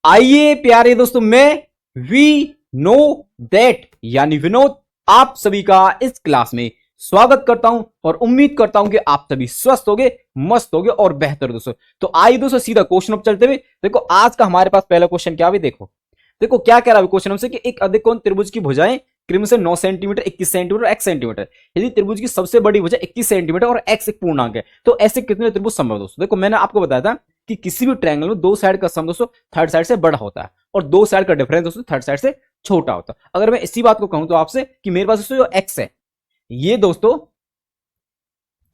आइए प्यारे दोस्तों, मैं वी नो दैट यानी विनोद आप सभी का इस क्लास में स्वागत करता हूं और उम्मीद करता हूं कि आप सभी स्वस्थ होगे, मस्त होगे और बेहतर दोस्तों। तो आइए दोस्तों सीधा क्वेश्चन पर चलते हुए देखो आज का हमारे पास पहला क्वेश्चन क्या है। देखो क्या कह रहा है क्वेश्चन हमसे कि एक अधिकोण त्रिभुज की भुजाएं क्रमशः 9 सेंटीमीटर, 21 सेंटीमीटर और x सेंटीमीटर। यदि त्रिभुज की सबसे बड़ी भुजा 21 सेंटीमीटर और x एक पूर्णांक है तो ऐसे कितने त्रिभुज संभव है दोस्तों। देखो मैंने आपको बताया था कि किसी भी ट्रायंगल में दो साइड का सम दोस्तों थर्ड साइड से बड़ा होता है और दो साइड का डिफरेंस दोस्तों थर्ड साइड से छोटा होता है। अगर मैं इसी बात को कहूं तो आपसे कि मेरे पास दोस्तों जो x है ये दोस्तों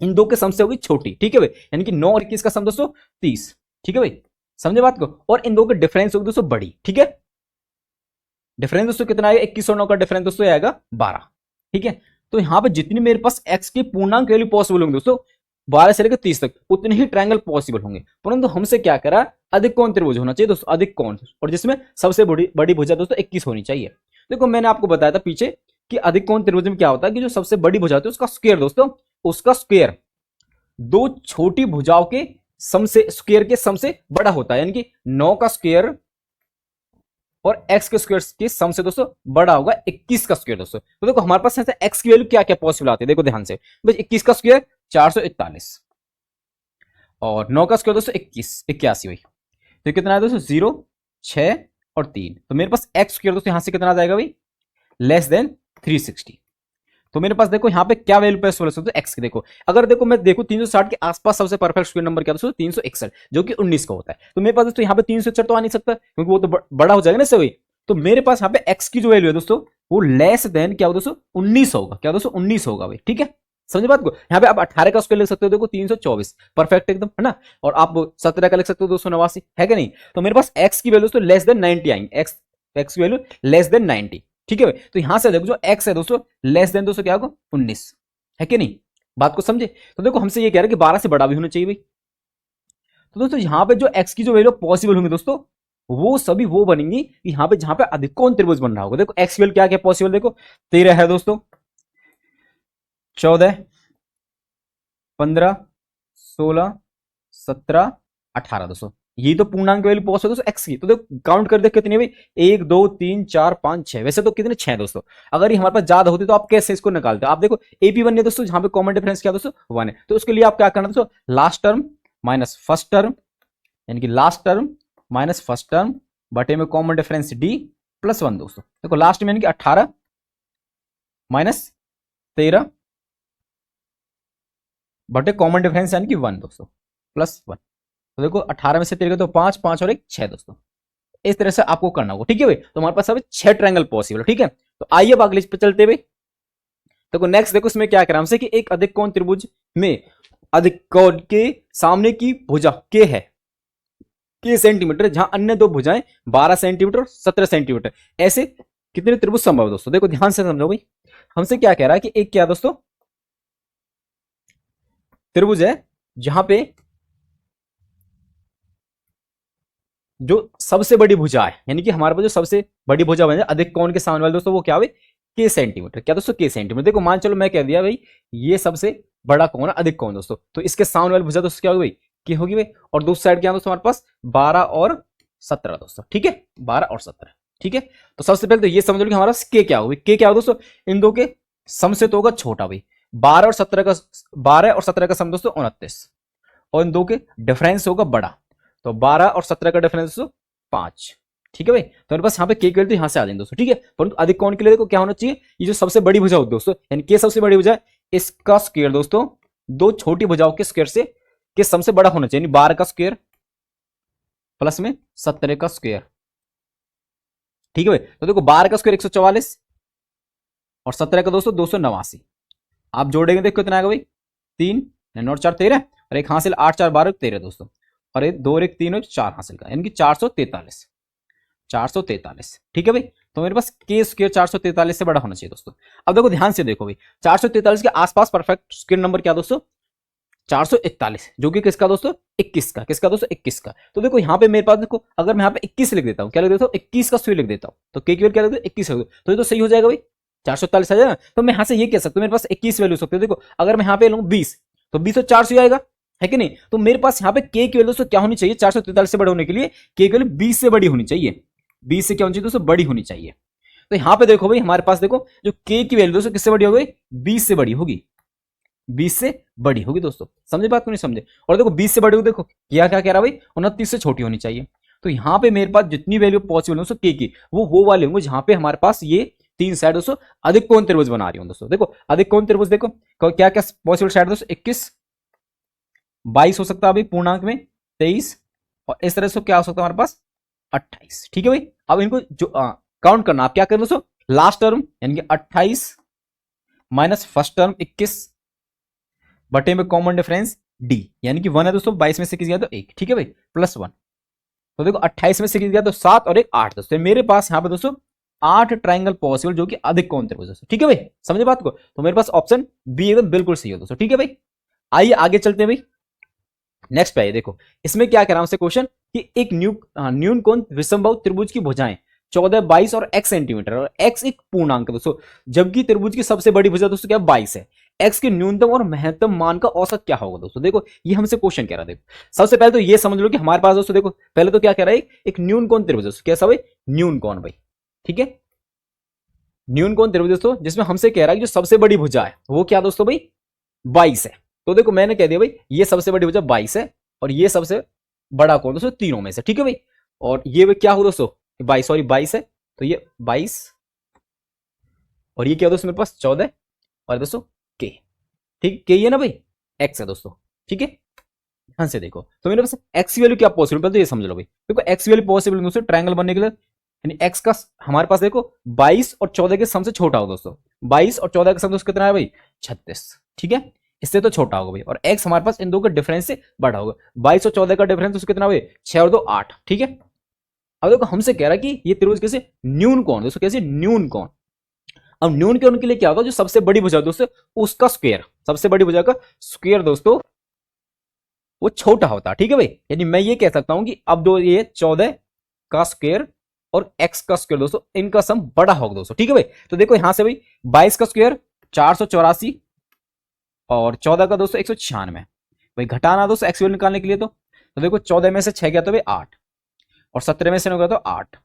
इन दो के सम से होगी छोटी, ठीक है भाई, यानी कि 9 और 21 का सम दोस्तों 30, ठीक है भाई, समझे बात को। और इन दो के डिफरेंस होगी दोस्तों बड़ी, ठीक है। डिफरेंस दोस्तों कितना आएगा, 21 और 9 का डिफरेंस दोस्तों आएगा 12, ठीक है। तो यहां पे जितनी मेरे पास x की पूर्णांक वैल्यू पॉसिबल होंगे दोस्तों 12 से लेकर 30 तक उतने ही ट्रायंगल पॉसिबल होंगे, परंतु हमसे क्या करा अधिक कोण त्रिभुज होना चाहिए दोस्तों, अधिक कोण, और जिसमें सबसे बड़ी भुजा दोस्तों 21 होनी चाहिए। देखो मैंने आपको बताया था पीछे कि अधिक कोण त्रिभुज में क्या होता है कि जो सबसे बड़ी भुजा होती है उसका स्क्वायर दोस्तों, उसका स्क्वायर दो छोटी भुजाओं के सम से स्क्वायर के सम से बड़ा होता है, यानी कि 9 का स्क्वायर और x के स्क्वायर के सम से दोस्तों बड़ा होगा 21 का स्क्वायर दोस्तों। तो देखो हमारे पास x की वैल्यू क्या क्या पॉसिबल आती है, देखो ध्यान से, बस 21 का स्क्वायर 441 और 9 का स्क्वायर दोस्तों 81 भाई, तो कितना है दोस्तों 0, 6 और 3। तो मेरे पास x स्क्वायर दोस्तों यहां से कितना आ जाएगा भाई, लेस देन 360। तो मेरे पास देखो यहाँ पे क्या वैल्यू पे सोल्यूशन एक्स की, देखो अगर देखो मैं देखो 360 के आसपास सबसे परफेक्ट स्क्वायर नंबर क्या दोस्तों 361, जो कि 19 का होता है। तो मेरे पास दोस्तों यहाँ पे 361 तो आ नहीं सकता क्योंकि वो तो बड़ा हो जाएगा ना सही। तो मेरे पास यहाँ पे एक्स की जो वैल्यू है दोस्तों वो लेस देन क्या होगा दोस्तों 19 होगा, क्या दोस्तों 19 होगा भाई, ठीक है, समझे बात को। यहाँ पे आप 18 का स्क्वायर लिख सकते हो, देखो 324 परफेक्ट एकदम है ना, और आप 17 का लिख सकते हो 289 है कि नहीं। तो मेरे पास एक्स की वैल्यू दोस्तों लेस देन 90 आएंगे, एक्स की वैल्यू लेस देन 90, ठीक है भाई। तो यहां से देखो जो x है दोस्तों लेस देन दोस्तों क्या होगा 19, है कि नहीं, बात को समझे। तो देखो हमसे ये कह रहा है कि 12 से बड़ा भी होना चाहिए भाई। तो दोस्तों यहां पे जो x की जो वैल्यू पॉसिबल होंगी दोस्तों वो सभी वो बनेंगी यहां पे जहां पे अधिकोण त्रिभुज बन रहा होगा। देखो x की वैल्यू क्या क्या पॉसिबल, देखो 13 है दोस्तों, 14, 15, 16, 17, 18 दोस्तों, ये तो पूर्णांक वैल्यू पॉसिबल दोस्तों एक्स की। तो देखो काउंट कर दे कितनी भाई, 1 2 3 4 5 6, वैसे तो कितने 6 दोस्तों। अगर ये हमारे पास ज्यादा होती तो आप कैसे इसको निकालते, आप देखो AP1 है दोस्तों जहां पे कॉमन डिफरेंस क्या दोस्तों 1 है, तो उसके लिए आप क्या करना दोस्तों, last term minus first term, यानी कि last term minus first term बटे में कॉमन डिफरेंस D प्लस 1 दोस्तों। देखो लास्ट में यानी कि 18 माइनस 13 बटे कॉमन डिफरेंस यानी कि 1 दोस्तों प्लस 1। तो देखो 18 में से 13 तो 5, 5 और 1 6 दोस्तों, इस तरह से आपको करना होगा, ठीक है भाई। तो हमारे पास अब 6 ट्रायंगल पॉसिबल है, ठीक है। तो आइए अब अगले पे चलते भाई। देखो नेक्स्ट देखो इसमें क्या करा हमसे कि एक अधिक कोण त्रिभुज में अधिक कोण के सामने की भुजा के है के सेंटीमीटर, जहां अन्य दो भुजाएं 12 सेंटीमीटर और 17 सेंटीमीटर, ऐसे कितने त्रिभुज संभव दोस्तों। देखो ध्यान से समझो भाई, हमसे क्या कह रहा है कि एक क्या दोस्तों त्रिभुज है जहां पे जो सबसे बड़ी भुजा है, यानी कि हमारे पास जो सबसे बड़ी भुजा बने अधिक कोण के सामने वाले दोस्तों वो क्या हुए के सेंटीमीटर, क्या दोस्तों के सेंटीमीटर। देखो मान चलो मैं कह दिया भाई ये सबसे बड़ा कोण है अधिक कोण दोस्तों, तो इसके सामने वाली भुजा दोस्तों क्या होगी भाई के होगी भाई, और दूसरी साइड क्या दोस्तों हमारे पास 12 और 17 दोस्तों, ठीक है, 12 और 17, ठीक है। तो सबसे पहले तो ये समझ लो कि हमारा के क्या होगी, के क्या होगा दोस्तों, इन दो के सम से तो होगा छोटा भाई, 12 और 17 का सम दोस्तों 29, और इन दो के डिफरेंस होगा बड़ा, तो 12 और 17 का डिफरेंस 5, ठीक है भाई। तो मेरे पास यहाँ पे के की वैल्यू यहाँ से आ जाएंगे दोस्तों, ठीक है। परंतु अधिक कोण के लिए देखो क्या होना चाहिए, ये जो सबसे बड़ी भुजा होती है दोस्तों, यानी के सबसे बड़ी भुजा इसका स्क्वायर दोस्तों दो छोटी भुजाओं के स्क्वायर से के सम से बड़ा होना चाहिए, 12 का स्क्वायर प्लस में 17 का स्क्वायर, ठीक है भाई। तो देखो 12 का स्क्वायर 144 और 17 का दोस्तों 289, आप जोड़ेंगे देखो कितना आएगा भाई 3 9 4 13 और एक हासिल 8 4 12 13 दोस्तों, और एक 2 1 3 और 4 हासिल का, यानी कि 443, 443, ठीक है भाई। तो मेरे पास के स्क्वायर 443 से बड़ा होना चाहिए दोस्तों। अब देखो ध्यान से देखो भाई 443 के आसपास परफेक्ट स्क्वायर नंबर क्या दोस्तों 441, जो कि किसका दोस्तों 21 का, किसका दोस्तों 21 का। तो देखो यहाँ पे मेरे पास देखो अगर मैं यहाँ पे 21 लिख देता हूँ, क्या लिख देता हूँ 21 का स्क्वायर लिख देता हूँ, तो के की वैल्यू क्या लिख दो 21 लिख दो, तो ये तो सही हो जाएगा भाई 441 आ जाएगा। तो मैं यहाँ से ये कह सकता हूँ मेरे पास 21 वैल्यू सकते हो। देखो अगर मैं यहाँ पे लूँ 20 तो 20 और 4 से आएगा, है कि नहीं। तो मेरे पास यहाँ पे के की वैल्यू दोस्तों क्या होनी चाहिए, 443 से बड़े होने के लिए के की वैल्यू 20 से बड़ी होनी चाहिए, 20 से क्या होनी चाहिए दोस्तों, बड़ी होनी चाहिए। तो यहाँ पे देखो भाई हमारे पास देखो जो के की वैल्यू दोस्तों किससे बड़ी हो गई, 20 से बड़ी होगी, 20 से बड़ी होगी दोस्तों, समझे बात को नहीं समझे। और देखो 20 से बड़ी होगी, देखो क्या क्या कह रहा भाई, 29 से छोटी होनी चाहिए। तो यहाँ पे मेरे पास जितनी वैल्यू पॉसिबल है के की वो वाले होंगे जहां पे हमारे पास ये तीन साइड दोस्तों अधिक कोण त्रिभुज बना रही हूँ दोस्तों। देखो अधिक कोण त्रिभुज देखो क्या क्या पॉसिबल साइड दोस्तों, 21, 22 हो सकता है अभी पूर्णांक में, 23, और इस तरह से क्या हो सकता है हमारे पास 28। ठीक है भाई, अब इनको जो काउंट करना, आप क्या करें दोस्तों, लास्ट टर्म यानी कि 28 माइनस फर्स्ट टर्म 21 बटे में कॉमन डिफरेंस डी, यानी कि 1 है दोस्तों, 22 में से किस गया तो 1, ठीक है भाई, प्लस 1। तो देखो 28 में से किस गया तो 7 और 1 8 दोस्तों, मेरे पास यहां पे दोस्तों 8 ट्राइंगल पॉसिबल जो कि अधिक कोण त्रिभुज दोस्तों। ठीक है भाई, समझे बात को। तो मेरे पास ऑप्शन बी एकदम बिल्कुल सही है दोस्तों। ठीक है भाई, आइए आगे चलते हैं भाई, नेक्स्ट पे आइए। देखो इसमें क्या कह रहा हूं से क्वेश्चन कि एक न्यून कोण विषमबाहु त्रिभुज की भुजाएं 14, 22 और x सेंटीमीटर, और x एक पूर्णांक है दोस्तों, जबकि त्रिभुज की सबसे बड़ी भुजा दोस्तों क्या 22 है, x के न्यूनतम और महत्तम मान का औसत क्या होगा दोस्तों। देखो ये हमसे क्वेश्चन कह रहा है। देखो सबसे पहले तो ये समझ लो कि हमारे पास दोस्तों देखो पहले तो क्या कह रहा है, एक न्यून कोण त्रिभुज दोस्तों, कैसा भाई, न्यून कोण भाई, ठीक है, न्यून कोण त्रिभुज दोस्तों जिसमें हमसे कह रहा है कि जो सबसे बड़ी भुजा है वो क्या दोस्तों भाई 22 है। तो देखो मैंने कह दिया भाई ये सबसे बड़ी भुजा 22 है और ये सबसे बड़ा कोण दोस्तों तीनों में से, ठीक है भाई। और ये क्या हो दोस्तों 22 है, तो ये 22 और ये क्या दोस्तों मेरे पास 14 और दोस्तों के, ठीक के ये ना भाई एक्स है दोस्तों, ठीक है। ध्यान से देखो तो मेरे पास एक्स की वैल्यू क्या पॉसिबल, पहले तो ये समझ लो भाई, देखो एक्स की वैल्यू पॉसिबल दोस्तों ट्रायंगल बनने के लिए, यानी एक्स का हमारे पास देखो 22 और 14 के सम से छोटा हो दोस्तों, 22 और 14 का सम दोस्तों कितना है भाई 36, ठीक है, इससे तो छोटा होगा भाई। और एक्स हमारे पास इन दो के डिफरेंस से बड़ा होगा, 22 और 14 का डिफरेंस दोस्तों कितना भाई 6 और 2 8, ठीक है। अब देखो हमसे कह रहा है कि ये त्रिभुज कैसे न्यून कोण दोस्तों, कैसे न्यून कोण। अब न्यून कोण के लिए क्या होगा, जो सबसे बड़ी भुजा दोस्तों उसका स्क्वायर, सबसे बड़ी भुजा का स्क्वायर दोस्तों वो छोटा होता है, ठीक है भाई। यानी मैं ये कह सकता हूं कि अब दो ये 14 का स्क्वायर और x का स्क्वायर दोस्तों इनका सम बड़ा होगा दोस्तों, ठीक है भाई। तो देखो यहां से भाई 22 का स्क्वायर 484 और 14 का दोस्तों 196 भाई, घटाना दोस्तों एक्स वैल्यू निकालने के लिए। तो देखो 14 में से 6 गया तो भाई 8 और 17 में से 9 गया तो 8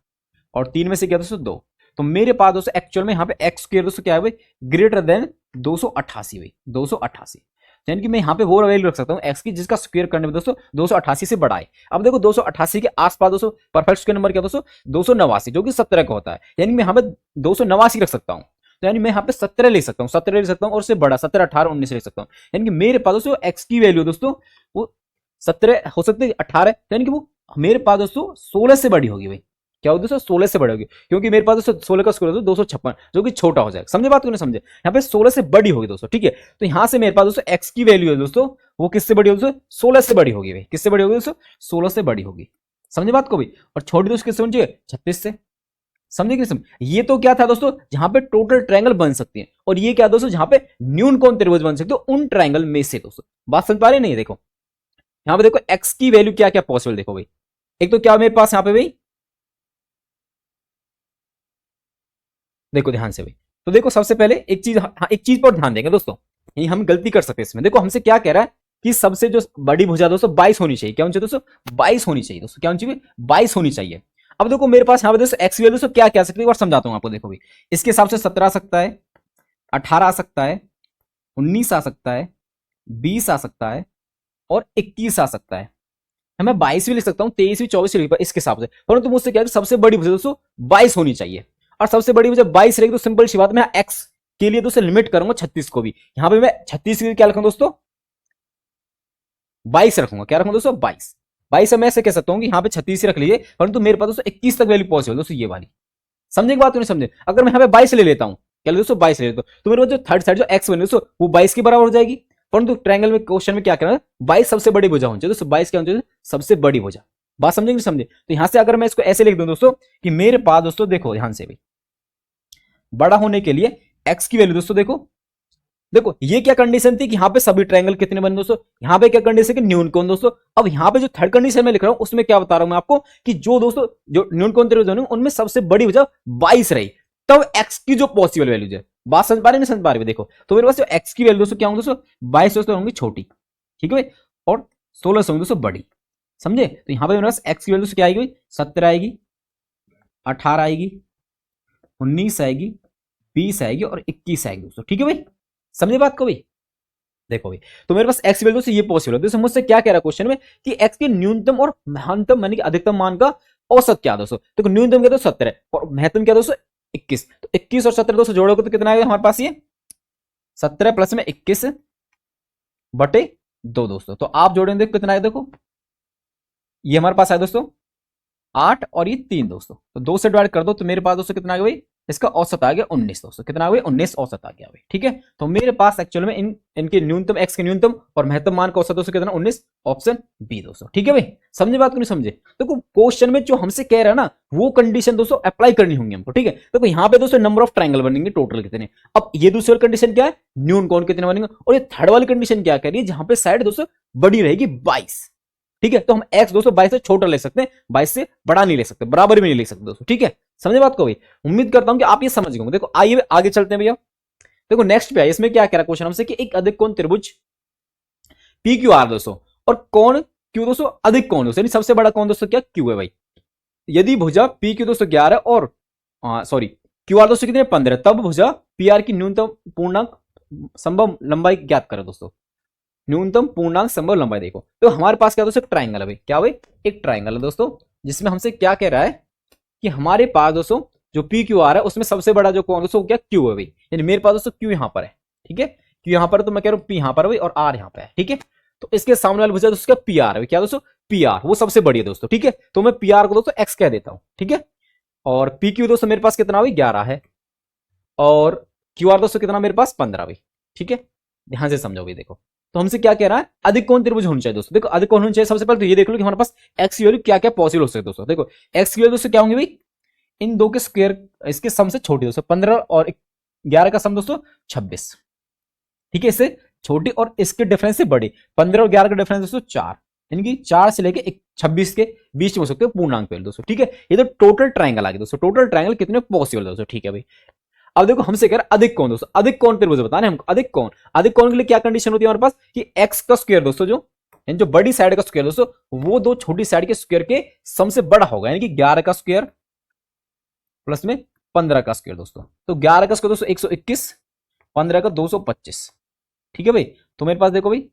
और 3 में से गया दोस्तों 2। तो मेरे पास दोस्तों एक्चुअल में यहाँ पे एक्स स्क्वायर दोस्तों क्या है भाई ग्रेटर देन 288 भाई, 288, यानी कि मैं यहाँ पे वो वैल्यू रख सकता हूँ एक्स की जिसका स्क्वायर करने में दोस्तों 288 से बड़ा है। अब देखो 288 के आसपास दोस्तों परफेक्ट स्क्वायर नंबर क्या दोस्तों 289 जो कि 17 का होता है, यानी मैं यहाँ पे 289 रख सकता हूँ। तो यानी मैं यहाँ पे 17 ले सकता हूँ, 17 ले सकता हूँ और उससे बड़ा 17, 18, 19 ले सकता हूँ। यानी कि मेरे पास दोस्तों एक्स की वैल्यू दोस्तों वो 17 हो सकती है 18, यानी कि वो मेरे पास दोस्तों 16 से बड़ी होगी भाई, क्या होगी दोस्तों 16 से बड़ी होगी, क्योंकि मेरे पास दोस्तों 16 का स्क्वायर 256 जो कि छोटा हो जाएगा, समझे बात को नहीं समझे, यहाँ पे 16 से बड़ी होगी दोस्तों, ठीक है। तो यहां से मेरे पास दोस्तों एक्स की वैल्यू है दोस्तों वो किससे बड़ी होगी दोस्तों 16 से बड़ी होगी भाई, किससे बड़ी होगी दोस्तों 16 से बड़ी होगी, समझे बात को भाई। और छोटी दोस्तों किससे बनी 36 से, समझे कि समझ। ये तो क्या था दोस्तों जहां पे टोटल ट्रायंगल बन सकती है, और ये क्या दोस्तों जहां पे न्यून कोण त्रिभुज बन सकते हो उन ट्रायंगल में से दोस्तों, बात समझ पा रहे नहीं। देखो यहां पे देखो एक्स की वैल्यू क्या क्या पॉसिबल, देखो भाई एक तो क्या मेरे पास यहां पे भाई, देखो ध्यान से भाई, तो देखो सबसे पहले एक चीज, हाँ एक चीज पर ध्यान देंगे दोस्तों, ये हम गलती कर सकते हैं इसमें। देखो हमसे क्या कह रहा है कि सबसे जो बड़ी भुजा दोस्तों 22 होनी चाहिए, क्या होनी चाहिए दोस्तों 22 होनी चाहिए दोस्तों, क्या होनी चाहिए 22 होनी चाहिए। अब देखो मेरे पास यहाँ पे दोस्तों एक्स वैल्यू दोस्तों क्या क्या सकती है, एक बार समझाता हूँ आपको। देखो भाई इसके हिसाब से 17 आ सकता है, 18 आ सकता है, 19 आ सकता है, 20 आ सकता है और 21 आ सकता है। मैं 22 भी लिख सकता हूँ, 23 भी, 24 भी लिख इसके हिसाब से, परंतु मुझसे क्या है सबसे बड़ी भुजा दोस्तों 22 होनी चाहिए, और सबसे बड़ी वजह 22 रहेगी। तो सिंपल सी बात, मैं एक्स के लिए दोस्तों लिमिट करूंगा 36 को भी, यहां पे मैं 36 के लिए क्या रखूंगा दोस्तों 22 रखूंगा, क्या रखूंगा दोस्तों 22। 22 मैं ऐसे कह सकता हूं कि यहाँ पे 36 रख लीजिए, परंतु मेरे पास दोस्तों 21 तक वैल्यू पॉसिबल दोस्तों ये वाली, समझे की बात नहीं समझे। अगर मैं यहाँ पे 22 ले लेता हूँ, क्या दोस्तों 22 ले लेता हूँ, तो मेरे पास जो थर्ड साइड जो एक्स वैल्यू दोस्तों वो 22 के बराबर हो जाएगी। परंतु ट्रायंगल में क्वेश्चन में क्या करना है 22 सबसे बड़ी भुजा होनी चाहिए दोस्तों, 22 क्या होनी चाहिए सबसे बड़ी भुजा, बात समझेंगे समझे। तो यहां से अगर मैं इसको ऐसे लिख दूं दोस्तों कि मेरे पास दोस्तों देखो ध्यान से भी बड़ा होने के लिए x की वैल्यू दोस्तों देखो, देखो ये क्या कंडीशन थी कि यहाँ पे सभी ट्रायंगल कितने बने दोस्तों, यहाँ पे क्या कंडीशन कि न्यून कोण दोस्तों। अब यहाँ पे जो थर्ड कंडीशन में लिख रहा हूं उसमें क्या बता रहा हूं मैं आपको कि जो दोस्तों जो न्यून कोण त्रिभुज उनमें सबसे बड़ी वजह 22 रही, तब x की जो पॉसिबल वैल्यू है, बात समझ पा रहे नहीं समझ पा रहे। देखो तो मेरे पास जो x की वैल्यू दोस्तों क्या होंगे दोस्तों 22 दोस्तों होंगी छोटी, ठीक है। और 16 से होंगी दोस्तों बड़ी, समझे। तो यहाँ पे मेरे पास x की वैल्यू क्या आएगी, 17 आएगी, 18 आएगी, 19 आएगी, 20 आएगी और 21 आएगी दोस्तों, ठीक है भाई, समझे बात को भाई। देखो भाई, तो मेरे पास x वैल्यू से ये पॉसिबल है। दोस्तों मुझसे क्या कह रहा है क्वेश्चन में कि x के न्यूनतम और महत्तम यानी कि अधिकतम मान का औसत क्या दोस्तों। देखो न्यूनतम क्या दोस्तों 17 और महत्तम क्या दोस्तों 21। तो 21 और 17 दोस्तों जोड़ोगे तो कितना आएगा हमारे पास, ये 17 प्लस में 21 बटे 2 दोस्तों। तो आप जोड़ेंगे देखो कितना आएगा, देखो ये हमारे पास आया दोस्तों 8 और ये 3 दोस्तों। तो 2 से डिवाइड कर दो तो मेरे पास दोस्तों कितना आ गया भाई, इसका औसत आ गया 19 दोस्तों। कितना आ गया 19 औसत आ गया भाई, ठीक है। तो मेरे पास एक्चुअल में इनके न्यूनतम x के न्यूनतम और महत्तम मान का औसत दोस्तों कितना 19, ऑप्शन बी दोस्तों, ठीक है भाई। समझे बात को नहीं समझे। देखो क्वेश्चन में जो हमसे कह रहा है ना वो कंडीशन दोस्तों अप्लाई करनी होंगी हमको, ठीक है। देखो यहाँ पे दोस्तों नंबर ऑफ ट्रायंगल बनेंगे टोटल कितने। अब ये दूसरी कंडीशन क्या है, न्यून कोण कितने बनेंगे, और ये थर्ड वाली कंडीशन क्या कह रही है, जहां पे साइड दोस्तों बड़ी रहेगी 22, ठीक है। तो हम x दोस्तों 22 से छोटा ले सकते हैं, 22 से बड़ा नहीं ले सकते, बराबर भी नहीं ले सकते दोस्तों, ठीक है। समझे बात को भाई, उम्मीद करता हूं कि आप ये समझ गए। देखो आइए आगे चलते हैं भैया। देखो नेक्स्ट पे है, इसमें क्या कह रहा है क्वेश्चन हमसे कि एक अधिक कोण त्रिभुज पी क्यू आर दोस्तों और कोण क्यू दोस्तों अधिक कोण दोस्तों, यानी सबसे बड़ा कोण दोस्तों क्या क्यू है भाई। यदि भुजा पी क्यू दोस्तों 11 और सॉरी क्यू आर दोस्तों कितने 15, तब भुजा पी आर की न्यूनतम पूर्णांक संभव लंबाई ज्ञात करो दोस्तों। न्यूनतम पूर्णांक संभव लंबाई देखो, तो हमारे पास क्या दोस्तों ट्राइंगल है भाई, क्या भाई एक ट्राइंगल है दोस्तों, जिसमें हमसे क्या कह रहा है कि हमारे पास दोस्तों जो पी क्यू आर है उसमें सबसे बड़ा जो कोण दोस्तों क्या क्यू है भाई। यानी मेरे पास दोस्तों क्यू यहां पर है, ठीक है, क्यू यहां पर, तो मैं कह रहा हूं पी यहां पर है भाई और आर यहां पर है, ठीक है। तो इसके सामने वाली भुजा दोस्तों पी आर है, क्या दोस्तों पी आर वो सबसे बड़ी है दोस्तों, ठीक है। तो मैं पी आर को दोस्तों एक्स कह देता हूं, ठीक है। और पी क्यू दोस्तों मेरे पास कितना भाई 11 है और क्यू आर दोस्तों कितना मेरे पास 15 भाई, ठीक है। ध्यान से समझो भाई। देखो तो हमसे क्या कह रहा है, अधिक कोण त्रिभुज होना चाहिए दोस्तों। देखो अधिक कोण होना चाहिए, सबसे पहले तो ये देख लो कि हमारे पास x की वैल्यू क्या क्या पॉसिबल हो सकते दोस्तों। देखो x की वैल्यू दोस्तों क्या होंगी भाई, इन दो के स्क्वायर इसके सम से छोटी दोस्तों 15 और 11 का सम दोस्तों 26, ठीक है। इससे छोटी और इसके डिफरेंस से बड़ी 15 और 11 का डिफरेंस दोस्तों 4, यानी कि 4 से लेके 26 के बीच में हो सकते हो पूर्णांक वैल्यू दोस्तों, ठीक है। ये तो टोटल ट्राइंगल आ गया दोस्तों, टोटल ट्राइंगल कितने पॉसिबल दोस्तों, ठीक है भाई। अब देखो हमसे कह रहा है अधिक कोण दोस्तों, अधिक कोण त्रिभुज बताना है हमको। अधिक कोण के लिए क्या कंडीशन होती है हमारे पास कि x का स्क्वायर दोस्तों जो बड़ी साइड का स्क्वायर दोस्तों वो दो छोटी साइड के स्क्वायर के सम से बड़ा होगा, यानी कि 11 का स्क्वायर प्लस में 15 का स्क्वायर दोस्तों। तो 11 का स्क्वायर दोस्तों 121, 15 का 225, ठीक है भाई। तो मेरे पास देखो भाई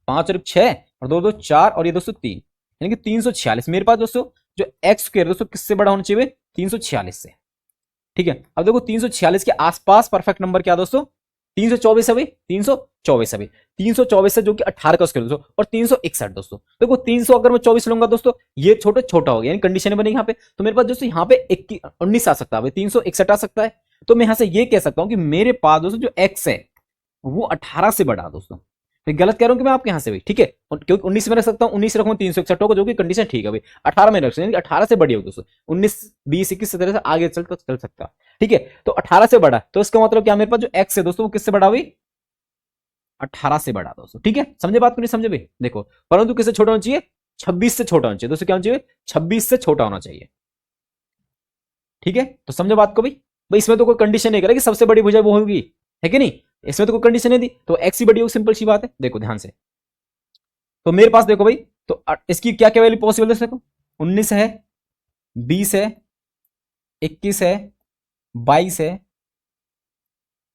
5 और 6 और 2 2 4 और ये दोस्तों 3, यानी कि 346 मेरे पास दोस्तों जो एक्स स्क्वायर दोस्तों किससे बड़ा होना चाहिए 346 से, ठीक है। अब देखो 346 के आसपास परफेक्ट नंबर क्या दोस्तों 324 है भाई, 324 है भाई, 324 है जो कि 18 का स्क्वायर दोस्तों और 361 दोस्तों। देखो 300 अगर मैं 24 लूंगा दोस्तों ये छोटा हो गया, यानी कंडीशन बनेगी यहाँ पे। तो मेरे पास दोस्तों यहाँ पे 19 आ सकता है, 361 आ सकता है। तो मैं यहाँ से ये कह सकता हूँ कि मेरे पास दोस्तों जो एक्स है वो 18 से बड़ा दोस्तों। तो गलत कह रहा हूं कि मैं आपके यहां से भाई, ठीक है, क्योंकि 19 में रख सकता हूं, 19 रखूंगा 361 होगा जो कि कंडीशन ठीक है भाई। 18 में रख सकते 18 से बड़ी होगी दोस्तों, 19 20 21 तरह से आगे चल सकता, ठीक है। तो 18 से बड़ा, तो इसका मतलब क्या मेरे पास जो एक्स है दोस्तों वो किससे बड़ा भाई 18 से बड़ा दोस्तों, ठीक है। समझे बात को नहीं समझे भाई। देखो परंतु किससे छोटा होना चाहिए 26 से छोटा होना चाहिए दोस्तों, क्या होना चाहिए 26 से छोटा होना चाहिए, ठीक है। तो समझो बात को भाई। इसमें तो कोई कंडीशन नहीं करेगा कि सबसे बड़ी भुजा वो होगी, है कि नहीं, इसमें तो कोई कंडीशन नहीं दी, तो एक्स ही बड़ी होगी, सिंपल सी बात है। देखो ध्यान से, तो मेरे पास देखो भाई तो इसकी क्या क्या वैल्यू पॉसिबल है, देखो 19 है, 20 है, 21 है, 22 है,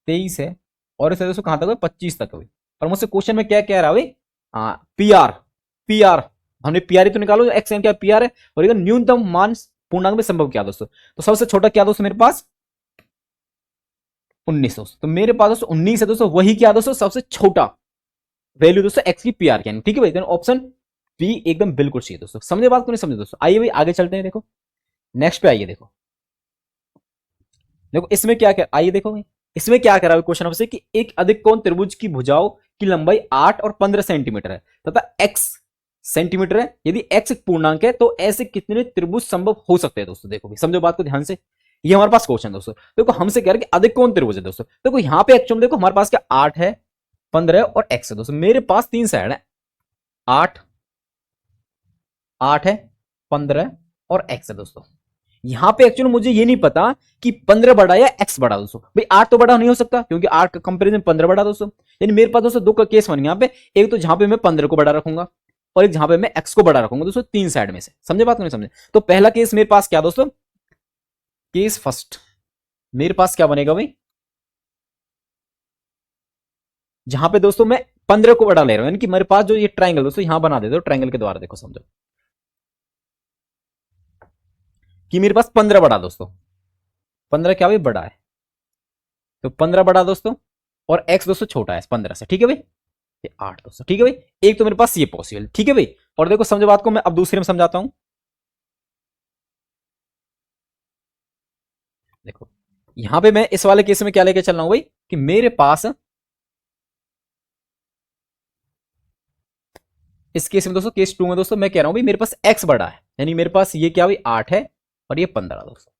23 है और इसे दोस्तों कहां तक है 25 तक है। और मुझसे क्वेश्चन में क्या कह रहा है भाई पी आर हमने पी आर ही तो निकालो, एक्स एन क्या पी आर है, और ये न्यूनतम मान पूर्णांक में संभव क्या दोस्तों। तो सबसे छोटा क्या दोस्तों मेरे पास 19 दोस्तों। तो मेरे पास दोस्तों 19 है दोस्तों, वही क्या दोस्तों सबसे छोटा वैल्यू दोस्तों एक्स की पी आर की, ठीक है भाई। ऑप्शन बी एकदम बिल्कुल सही है दोस्तों। समझे बात को नहीं समझे दोस्तों। आइए भाई आगे चलते हैं। देखो नेक्स्ट पे आइए, देखो इसमें क्या क्या आइए देखो भाई इसमें क्या करा क्वेश्चन हमसे कि एक अधिक कोण त्रिभुज की भुजाओं की लंबाई 8 और 15 सेंटीमीटर है तथा x सेंटीमीटर है। यदि x एक पूर्णांक है तो ऐसे कितने त्रिभुज संभव हो सकते हैं दोस्तों। देखो भाई समझो बात को ध्यान से, ये हमारे पास क्वेश्चन दोस्तों। देखो हमसे कह रहे कि अधिक कोण त्रिभुज है दोस्तों। देखो यहाँ पे एक्चुअली देखो हमारे पास क्या 8 है, 15 और x है दोस्तों। मेरे पास 3 साइड है, 8 है, 15 और x है दोस्तों। यहां पे एक्चुअली मुझे ये नहीं पता कि 15 बड़ा या x बड़ा दोस्तों। भाई 8 तो बड़ा नहीं हो सकता क्योंकि 8 का कंपैरिजन 15 बड़ा दोस्तों। यानी मेरे पास दोस्तों दो का केस बन यहाँ पे, एक तो जहां पे मैं 15 को बड़ा रखूंगा और एक जहां पे मैं x को बड़ा रखूंगा दोस्तों, तीन साइड में से। समझे बात नहीं समझे? तो पहला केस मेरे पास क्या दोस्तों, केस फर्स्ट मेरे पास क्या बनेगा भाई, जहां पे दोस्तों मैं 15 को बड़ा ले रहा हूं, यानी कि मेरे पास जो ये ट्राइंगल दोस्तों यहां बना देते हो, ट्राइंगल के द्वारा देखो समझो कि मेरे पास 15 बड़ा दोस्तों, 15 क्या भाई बड़ा है, तो 15 बड़ा दोस्तों और x दोस्तों छोटा है 15 से, ठीक है भाई, ये 8 दोस्तों, ठीक है भाई। एक तो मेरे पास ये पॉसिबल, ठीक है भाई। और देखो समझो बात को, मैं अब दूसरे में समझाता हूं। देखो यहां पे मैं इस वाले केस में क्या लेके चल रहा हूं भाई, कि मेरे पास इस केस में दोस्तों, केस 2 में दोस्तों मैं कह रहा हूं भाई मेरे पास x बड़ा है, यानी मेरे पास ये क्या भाई 8 है और ये 15 दोस्तों।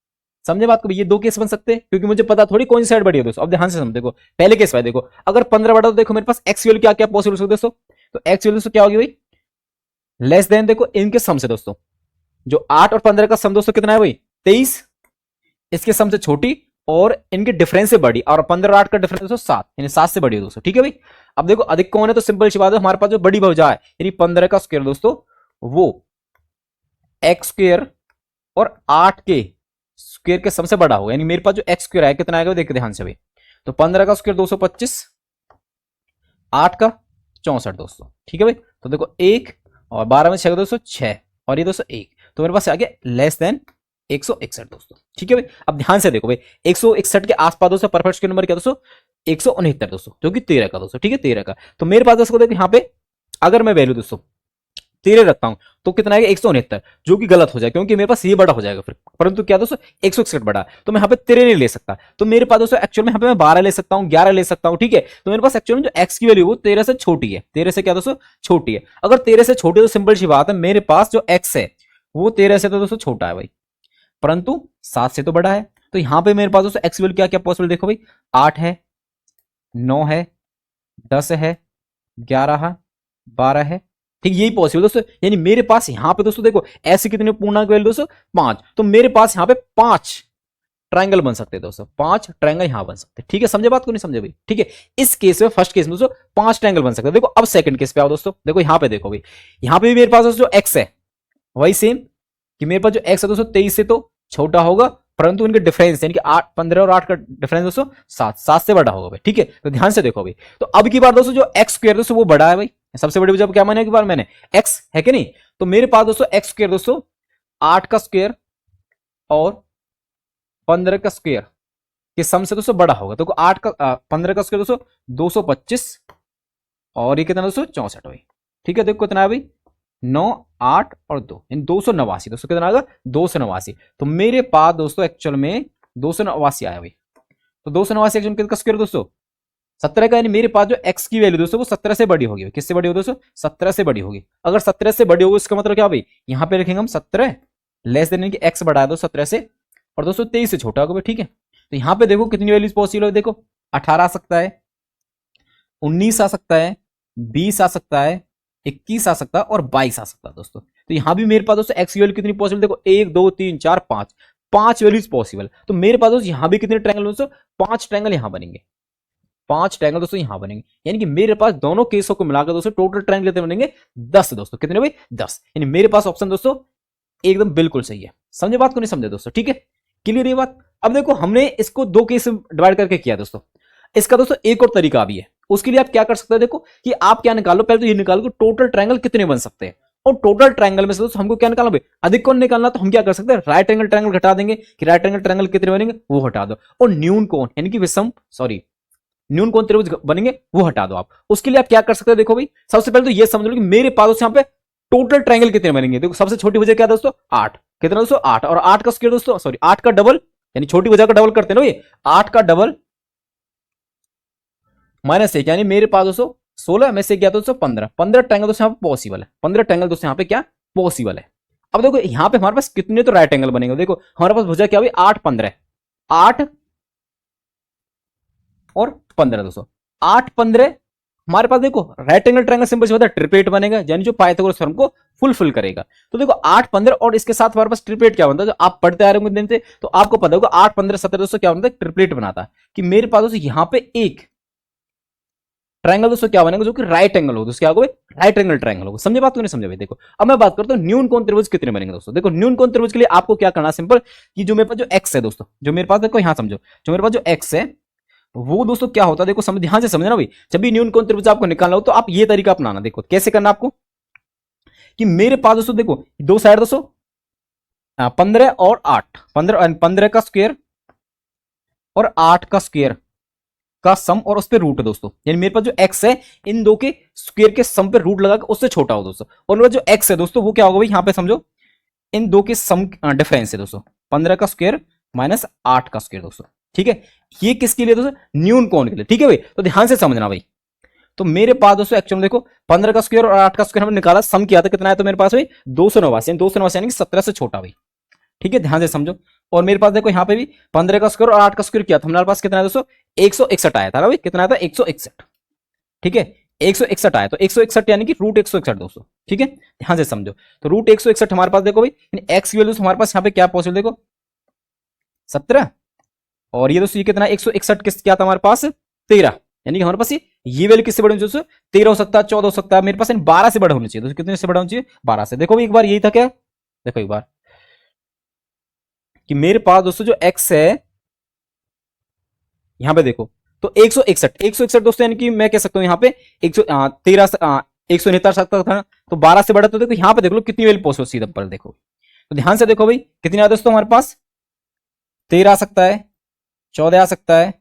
समझे बात को, ये दो केस बन सकते हैं क्योंकि मुझे पता थोड़ी कौन सी साइड बड़ी है दोस्तों। अब ध्यान से समझो, देखो पहले केस में देखो अगर 15 बड़ा तो देखो मेरे पास x की वैल्यू क्या क्या पॉसिबल हो सकती है दोस्तों, तो x की वैल्यू दोस्तों क्या होगी भाई, लेस देन देखो इनके सम से दोस्तों, जो 8 और 15 का सम दोस्तों कितना है भाई 23, इसके सम से छोटी और इनके डिफरेंस से बड़ी, और 15 और 8 का डिफरेंस दोस्तों 7, यानी 7 से बड़ी है दोस्तों, ठीक है भाई। अब देखो अधिक कौन है, तो सिंपल सी बात है, हमारे पास जो बड़ी भुजा है यानी 15 का स्क्वायर दोस्तों, वो एक्स स्क्वायर और 8 के स्क्वायर के सबसे बड़ा होगा, यानी मेरे पास जो एक्स स्क्वायर है कितना आएगा देखो ध्यान से भाई, तो 15 का स्क्वायर 225, 8 का 64 दोस्तों, ठीक है भाई। तो देखो 1 और 12 में 6 दोस्तों 6 और ये दोस्तों 1, तो मेरे पास आ गया लेस देन 161 दोस्तों, ठीक है भाई। अब ध्यान से देखो भाई 161 के आसपास दोस्तों परफेक्ट स्क्वायर नंबर क्या दोस्तों, 169 दोस्तों, जो कि 13 का दोस्तों, ठीक है 13 का। तो मेरे पास दोस्तों देखो यहाँ पे अगर मैं वैल्यू दोस्तों 13 रखता हूं तो कितना आएगा 169, जो कि गलत हो जाएगा क्योंकि मेरे पास ये बड़ा हो जाएगा फिर, परंतु क्या दोस्तों 161 बड़ा, तो मैं यहाँ पे 13 नहीं ले सकता, तो मेरे पास दोस्तों एक्चुअल में यहाँ पे मैं 12 ले सकता हूँ, 11 ले सकता हूँ, ठीक है। तो मेरे पास एक्चुअल में जो x की वैल्यू वो 13 से छोटी है, 13 से क्या दोस्तों छोटी है। अगर 13 से छोटी है तो सिंपल सी बात है, मेरे पास जो x है वो 13 से तो दोस्तों छोटा है भाई, परंतु 7 से तो बड़ा है। तो यहां पे मेरे पास दोस्तों एक्स वैल्यू क्या क्या पॉसिबल देखो भाई, 8 है, 9 है, 10 है, 11 है, 12 है, ठीक यही पॉसिबल दोस्तों। यानी मेरे पास यहां पे दोस्तों देखो ऐसे कितने पूर्णांक वैल्यू दोस्तों 5, तो मेरे पास यहां पे 5 ट्रायंगल बन सकते हैं दोस्तों, 5 ट्रायंगल यहां बन सकते हैं, ठीक है। समझे बात को नहीं समझे भाई, ठीक है। इस केस में फर्स्ट केस में दोस्तों 5 ट्रायंगल बन सकते हैं। देखो अब सेकंड केस पे आओ दोस्तों, देखो यहां पे देखो भाई, यहां पे भी मेरे पास दोस्तों जो एक्स है वही सेम, कि मेरे पास जो एक्स है दोस्तों 23 से तो छोटा होगा, परंतु इनके डिफरेंस यानी कि 8 15 और 8 का डिफरेंस दोस्तों 7 से बड़ा होगा भाई, ठीक है। तो ध्यान से देखो भाई, तो अब की बार दोस्तों जो एक्स स्क्वायर दोस्तों वो बड़ा है भाई, सबसे बड़ी वजह क्या माने की बार मैंने एक्स है कि नहीं, तो मेरे पास दोस्तों एक्स स्क्वायर दोस्तों 8 का स्क्वायर और 15 का स्क्वायर के सम से दोस्तों बड़ा होगा। तो 8 का 15 का स्क्वायर दोस्तों 225 और ये कितना दोस्तों 64 भाई, ठीक है। देखो कितना है भाई 9 8 और 2 इन 289 दोस्तों, कितना आएगा 289। तो मेरे पास दोस्तों एक्चुअल में 289 आया भाई, तो 289 एक्चुअल किसका स्क्वायर दोस्तों 17 का, यानी मेरे पास जो x की वैल्यू दोस्तों वो 17 से बड़ी होगी। किससे बड़ी होगी दोस्तों 17 से बड़ी होगी। अगर 17 से बड़ी होगी इसका मतलब क्या भाई, यहां पे लिखेंगे हम 17 लेस देन कि x बढ़ा दो 17 से, और दोस्तों 23 से छोटा होगा भाई, ठीक है। तो यहां पे देखो कितनी वैल्यूज पॉसिबल है, देखो 18 आ सकता है, 19 आ सकता है, 20 आ सकता है, 21 आ सकता है और 22 आ सकता है दोस्तों। तो यहां भी मेरे पास दोस्तों एक्स की वैल्यू कितनी पॉसिबल, देखो 1 2 3 4 5, 5 वैल्यूज पॉसिबल। तो मेरे पास दोस्तों यहां भी कितने ट्रायंगल दोस्तों 5 ट्रायंगल यहां बनेंगे, 5 ट्रायंगल दोस्तों यहां बनेंगे, यानी कि मेरे पास दोनों केसों को मिलाकर दोस्तों टोटल ट्रायंगल कितने बनेंगे 10 दोस्तों, कितने भाई 10, यानी मेरे पास ऑप्शन दोस्तों एकदम बिल्कुल सही है। समझे बात को नहीं समझे दोस्तों, ठीक है क्लियर ये बात। अब देखो हमने इसको दो केस डिवाइड करके किया दोस्तों, इसका दोस्तों एक और तरीका भी है। उसके लिए आप क्या कर सकते हैं, देखो कि आप क्या निकालो, पहले तो ये निकालो कि टोटल ट्रायंगल कितने बन सकते हैं, और टोटल ट्रायंगल में से दोस्तों हमको क्या निकालना भाई अधिक कौन निकालना, तो हम क्या कर सकते हैं राइट एंगल ट्रायंगल घटा देंगे कि राइट एंगल ट्रायंगल कितने बनेंगे वो हटा दो, और न्यून कोण यानी कि विषम न्यून कोण त्रिभुज बनेंगे वो हटा दो आप। उसके लिए आप क्या कर सकते हैं, देखो भाई सबसे पहले तो ये समझ लो कि मेरे पास यहाँ पे टोटल ट्रायंगल कितने बनेंगे। देखो सबसे छोटी वजह क्या दोस्तों 8, कितना दोस्तों 8, और 8 का स्क्वायर दोस्तों 8 का डबल, यानी छोटी वजह का डबल करते हैं ना ये 8 का डबल -1, यानी मेरे पास दोस्तों 16 में से क्या दोस्तों 15 ट्रायंगल दोस्तों यहाँ पे पॉसिबल है, 15 ट्रायंगल दोस्तों यहाँ पे क्या पॉसिबल है। अब देखो यहाँ पे हमारे पास कितने तो राइट एंगल बनेंगे, देखो हमारे पास भुजा क्या हुई 8 15, 8 और 15 दोस्तों, 8 15 हमारे पास देखो राइट एंगल ट्रायंगल सिंपल से होता है ट्रिपलेट बनेगा, यानी जो पाइथागोरस थ्योरम को फुलफिल करेगा। तो देखो 8 15 और इसके साथ हमारे पास ट्रिपलेट क्या बनता है, जो आप पढ़ते आ रहे होंगे दिन से, तो आपको पता होगा 8 15 17 दोस्तों क्या बनता है, ट्रिपलेट बनाता है। कि मेरे पास दोस्तों यहाँ पे एक ट्रायंगल दोस्तों क्या बनेगा जो कि राइट एंगल हो, दोस्तों क्या होगा, राइट एंगल ट्रायंगल होगा। समझे बात, तो नहीं समझे भाई? देखो अब मैं बात करता हूँ न्यून कोण त्रिभुज कितने बनेंगे दोस्तों। देखो न्यून कोण त्रिभुज के लिए आपको क्या करना है, सिंपल, कि जो मेरे पास जो एक्स है दोस्तों, जो मेरे पास देखो यहाँ समझो, जो मेरे पास जो एक्स है वो दोस्तों क्या होता है, देखो समझ, ध्यान से समझना भाई। जब भी न्यून कोण त्रिभुज आपको निकालना हो तो आप ये तरीका अपनाना। देखो कैसे करना आपको, कि मेरे पास दोस्तों देखो दो साइड दोस्तों 15 और 8, 15 का स्क्वायर और 8 का स्क्वायर का सम और उस पे रूट है दोस्तों। यानी मेरे पास जो x है इन दो के स्क्वायर के सम पे रूट लगा के उससे छोटा हो दोस्तों। और मेरे पास जो x है दोस्तों वो क्या होगा भाई, यहां पे समझो इन दो के सम डिफरेंस है दोस्तों, 15 का स्क्वायर माइनस 8 का स्क्वायर दोस्तों। ठीक है, ये किसके लिए दोस्तों, न्यून कोण के लिए। ठीक है भाई, तो ध्यान से समझना भाई। तो मेरे पास दोस्तों एक्चुअल देखो 15 का स्क्वायर और 8 का स्क्वायर हमने निकाला, सम किया था कितना है, तो मेरे पास भाई 289, 289 यानी कि 17 से छोटा भाई। ठीक है, ध्यान से समझो। और मेरे पास देखो यहाँ पे भी 15 का स्क्वायर और 8 का स्क्वायर किया था, हमारे पास कितना है दोस्तों, 161 आया था ना भाई, कितना आया था, 161। ठीक है, 161 आया, तो 161 यानी कि रूट 161 दोस्तों। ठीक है, ध्यान से समझो। तो रूट 161 हमारे पास देखो भाई, एक्स की वैल्यू हमारे पास यहाँ पे क्या पॉसिबल, देखो 17, और ये दोस्तों ये कितना 161 किस क्या था हमारे पास, 13, यानी कि हमारे पास ये वैल्यू किससे बड़ी होनी चाहिए, 13 हो सकता है, 14 हो सकता है, मेरे पास 12 से बड़ा होनी चाहिए। दोस्तों कितने से बड़ा होना चाहिए, 12 से। देखो भाई एक बार यही था क्या, देखो एक बार कि मेरे पास दोस्तों जो x है यहां पे देखो, तो 161 दोस्तों, यानी कि मैं कह सकता हूं यहां पे 113 169 सकता था, तो 12 से बड़ा। तो देखो यहां पे देख लो कितनी वैल्यू पॉसिबल, सीधा पर देखो, तो ध्यान से देखो भाई कितनी आ दोस्तों हमारे पास, 13 आ सकता है, 14 आ सकता है,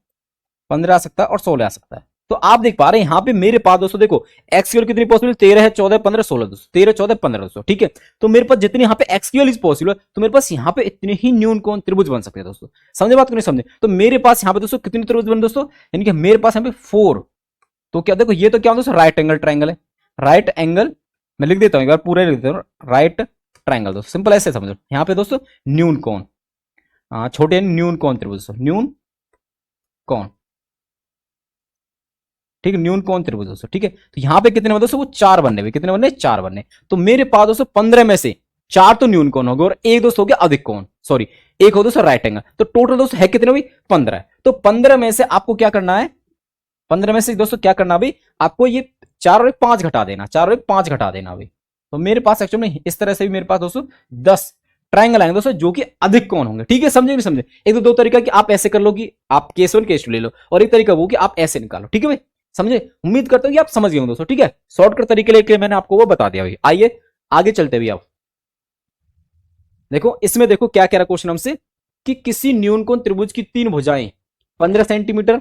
15 आ सकता है और 16 आ सकता है। तो आप देख पा रहे हैं यहाँ पे मेरे पास दोस्तों देखो एक्स की वैल्यू कितनी पॉसिबल, 13 है, 14 15 16 दोस्तों, 13 14 15 दोस्तों। ठीक है, तो मेरे पास जितनी यहाँ पे एक्स की वैल्यू पॉसिबल है, तो मेरे पास यहाँ पे इतने ही न्यून कोण त्रिभुज बन सकते हैं दोस्तों। समझे बात को नहीं समझे? तो मेरे पास यहाँ पे दोस्तों कितने त्रिभुज बने दोस्तों, यानी कि मेरे पास यहाँ पे 4। तो क्या देखो ये तो क्या दोस्तों, राइट एंगल ट्राइंगल है, राइट एंगल, मैं लिख देता हूँ एक बार पूरा लिख देता हूँ, राइट ट्राइंगल दोस्तों, सिंपल ऐसे समझो। यहाँ पे दोस्तों न्यून कोण, छोटे न्यून कोण त्रिभुज, न्यून कोण, ठीक है, न्यून कोण त्रिभुज दोस्तों। ठीक है, तो यहां पे कितने दोस्तों, वो 4 बनने हुए, कितने बनने, 4 बनने। तो मेरे पास दोस्तों 15 में से 4 तो न्यून कोण हो गए और एक दोस्तों हो गया अधिक कोण, सॉरी एक हो दोस्तों राइट एंगल। तो टोटल दोस्तों है कितने भाई, 15। तो 15 में से आपको क्या करना है, 15 में से दोस्तों क्या करना भाई, आपको ये 4 और 1 5 घटा देना, 4 और 1 5 घटा देना भाई। तो मेरे पास एक्चुअली में इस तरह से भी मेरे पास दोस्तों 10 ट्राइंगल आएंगे दोस्तों, जो कि अधिक कोण होंगे। ठीक है, समझे नहीं समझे? एक तो दो तरीका कि आप ऐसे कर लो कि आप केस 1 केस 2 ले लो, और एक तरीका वो कि आप ऐसे निकालो। ठीक है भाई, समझे? उम्मीद करता हूं कि आप समझ गए हो दोस्तों। ठीक है, शॉर्टकट तरीके लेके मैंने आपको वो बता दिया भाई। आइए आगे चलते भी, आप देखो इसमें देखो क्या कह रहा क्वेश्चन हमसे, कि किसी न्यूनकोण त्रिभुज की 3 भुजाएं 15 सेंटीमीटर,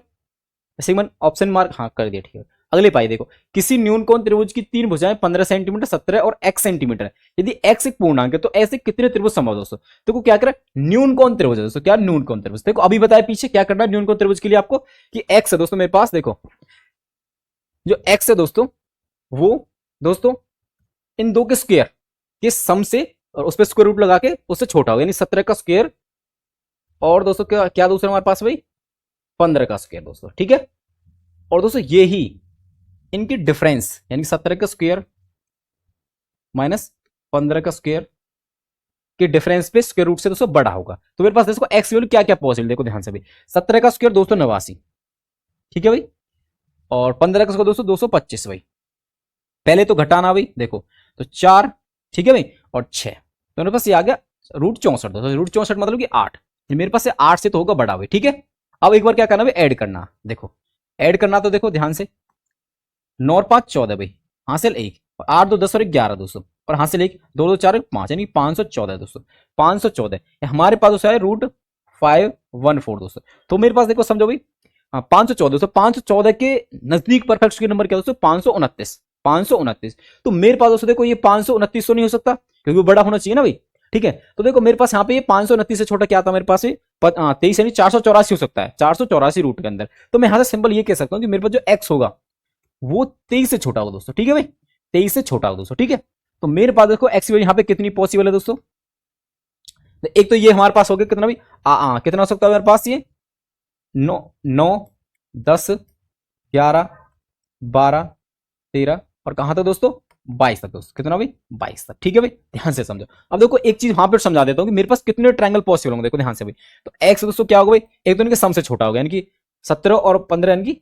मैंने ऑप्शन मार्क हाँ कर दिया। ठीक है, अगले पाई देखो, किसी न्यूनकोण त्रिभुज की 3 भुजाएं 15 सेंटीमीटर, 17 और x सेंटीमीटर, यदि x एक पूर्णांक है तो ऐसे कितने त्रिभुज संभव दोस्तों। देखो क्या करा, न्यूनकोण त्रिभुज है दोस्तों, क्या न्यूनकोण त्रिभुज। देखो अभी बताया पीछे क्या करना है न्यूनकोण त्रिभुज के लिए आपको, कि x है दोस्तों मेरे पास, देखो जो x है दोस्तों वो दोस्तों इन दो के स्क्वायर के सम से और उस पर स्क्वायर रूट लगा के उससे छोटा हो, यानी 17 का स्क्वायर और दोस्तों क्या क्या दूसरा हमारे पास भाई 15 का स्क्वायर दोस्तों। ठीक है, और दोस्तों ये ही इनकी डिफरेंस, यानी 17 का स्क्वायर माइनस 15 का स्क्वायर के डिफरेंस पे स्क्वायर रूट से दोस्तों बड़ा होगा। तो मेरे पास देखो एक्स वैल्यू क्या क्या पॉसिबल, देखो ध्यान से भाई, 17 का स्क्वायर 289, ठीक है भाई, और 15 का स्क्वायर दोस्तों 225 भाई। पहले तो घटाना भाई, देखो तो 4, ठीक है भाई, और 6, तो मेरे पास ये आ गया रूट 64 दोस्तों। रूट 64 मतलब कि 8, मेरे पास 8 से तो होगा बड़ा भाई। ठीक है, अब एक बार क्या करना भाई, ऐड करना। देखो ऐड करना, तो देखो ध्यान से, 9 और 5 14 भाई, हासिल 1, और 8 2 10 और 11 दोस्तों, और हासिल 1 2 2 4 5, यानी 514 दोस्तों। 514 हमारे पास दोस्तों है रूट 514 दोस्तों। तो मेरे पास देखो समझो भाई, 514 दोस्तों, 514 के नजदीक परफेक्ट स्क्वायर नंबर क्या दोस्तों, 529, 529। तो मेरे पास दोस्तों देखो ये 529 तो नहीं हो सकता, क्योंकि वो बड़ा होना चाहिए ना भाई। ठीक है, तो देखो मेरे पास यहाँ पे ये 529 से छोटा क्या था मेरे पास, 23 यानी 484 हो सकता है, 484 रूट के अंदर। तो मैं यहां से सिंपल ये कह सकता हूँ कि मेरे पास जो एक्स होगा वो 23 से छोटा होगा दोस्तों। ठीक है भाई, 23 से छोटा होगा दोस्तों। ठीक है, तो मेरे पास देखो एक्स वैल्यू यहाँ पे कितनी पॉसिबल है दोस्तों, एक तो ये हमारे पास हो गया कितना भाई, कितना हो सकता है मेरे पास, ये 9 9 10 11 12 13 और कहां तक दोस्तों 22 तक दोस्तों, कितना भाई 22 तक। ठीक है भाई, ध्यान से समझो। अब देखो एक चीज वहां पर समझा देता हूं कि मेरे पास कितने ट्रायंगल पॉसिबल होंगे, देखो ध्यान से भाई। तो एक्स दोस्तों क्या होगा भाई, एक तो इनके सम से छोटा होगा, यानी कि 17 और 15 यानी कि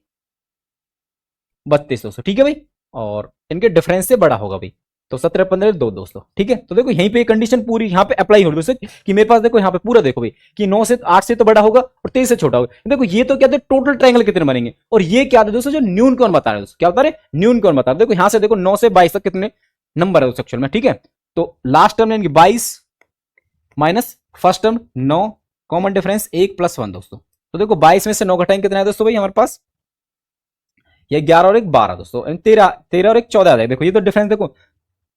32 दोस्तों। ठीक है भाई, और इनके डिफरेंस से बड़ा होगा भाई, तो 17 15 2 दोस्तों। ठीक है, तो देखो यहीं पे कंडीशन पूरी यहाँ पे अप्लाई होगी दोस्तों कि मेरे पास देखो यहाँ पे पूरा देखो भाई कि 9 से 8 से तो बड़ा होगा और 23 से छोटा होगा। देखो ये तो क्या थे, टोटल ट्रायंगल कितने बनेंगे, और ये क्या था दोस्तों, जो न्यून कोण बता रहे दोस्तों, क्या बता रहे, न्यून कोण बता रहे। देखो यहाँ से देखो 9 से 22 तक कितने नंबर है दोस्तों एक्चुअल में। ठीक है, तो लास्ट टर्म यानी 22 minus first term 9, common difference 1 + 1 दोस्तों। तो देखो 22 में से 9 घटाएंगे कितना है दोस्तों भाई हमारे पास, ये 11 और 1 12 दोस्तों, 13 और 1 14 आ जाएगा। देखो ये तो डिफरेंस देखो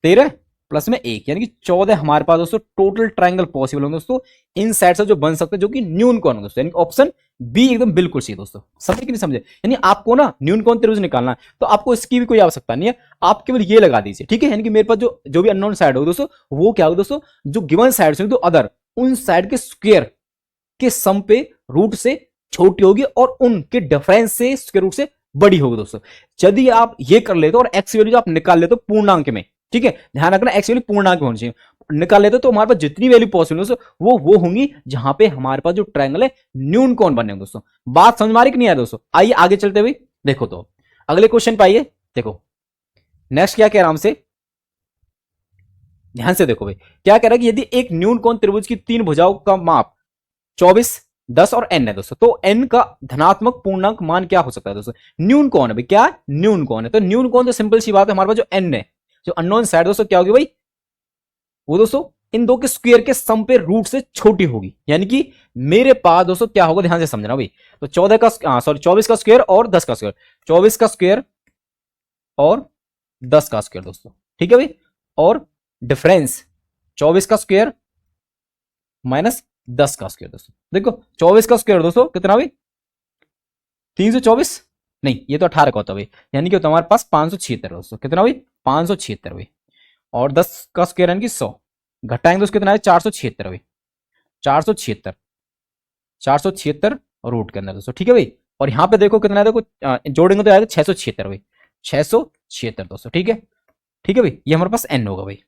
13 प्लस में 1 यानी कि 14 हमारे पास दोस्तों टोटल ट्रायंगल पॉसिबल होंगे दोस्तों इन साइड से जो बन सकते हैं, जो कि न्यून कोण दोस्तों, यानी ऑप्शन बी एकदम बिल्कुल सही दोस्तों। समझे कि नहीं समझे, यानी आपको ना न्यून कोण त्रिभुज निकालना है तो आपको इसकी भी कोई आवश्यकता नहीं है, आप केवल ये लगा दीजिए। ठीक है, यानी कि मेरे पास जो भी अननोन साइड होगी दोस्तों, वो क्या होगा दोस्तों, जो गिवन साइड होगी तो अदर उन साइड के स्क्वायर के सम पे रूट से छोटी होगी और उनके डिफरेंस से स्क्वायर रूट से बड़ी होगी दोस्तों। यदि आप ये कर लेते हो और एक्स वैल्यू आप निकाल लेते हो पूर्णांक में, ठीक है, ध्यान रखना एक्स वैल्यू पूर्णांक में होनी चाहिए, निकाल लेते तो हमारे पास जितनी वैल्यू पॉसिबल है वो होंगी जहां पे हमारे पास जो ट्रायंगल है न्यून कोण बने होंगे दोस्तों। बात समझ में आ रही कि नहीं आया दोस्तों। आइए आगे चलते हुए देखो, तो अगले क्वेश्चन पे आइए। देखो नेक्स्ट क्या कह रहा है हमसे, ध्यान से देखो भाई, क्या कह रहा है कि यदि एक न्यून कोण त्रिभुज की 3 भुजाओं का माप 24 10 और n है दोस्तों, तो n का धनात्मक पूर्णांक मान क्या हो सकता है दोस्तों, न्यून कोण है भाई, क्या न्यून कोण है। तो न्यून कोण तो सिंपल सी बात है, हमारे पास जो n है, जो अननोन साइड दोस्तों क्या होगी भाई, वो दोस्तों इन दो के स्क्वायर के सम पे रूट से छोटी होगी। यानी कि मेरे पास दोस्तों क्या होगा, ध्यान से समझना भाई, तो 24 का स्क्वायर और 10 का स्क्वायर, 24 का स्क्वायर और 10 का स्क्वायर दोस्तों। ठीक है भाई, और डिफरेंस 24 का स्क्वायर माइनस 10 का स्क्वायर दोस्तों। देखो 24 का स्क्वायर दोस्तों कितना भाई 324, नहीं ये तो 18 का होता भाई, यानी कि तुम्हारे पास 576 दोस्तों, कितना भाई 576 भाई, और 10 का स्क्वायर यानी कि 100, घटाएंगे दोस्तों कितना है 476 भाई, 476 476 रूट के अंदर दोस्तों। ठीक है भाई, और यहां पे देखो कितना है, देखो जोड़ेंगे तो आएगा 676 भाई, 676 दोस्तों। ठीक है, ठीक है भाई, ये हमारे पास n होगा भाई,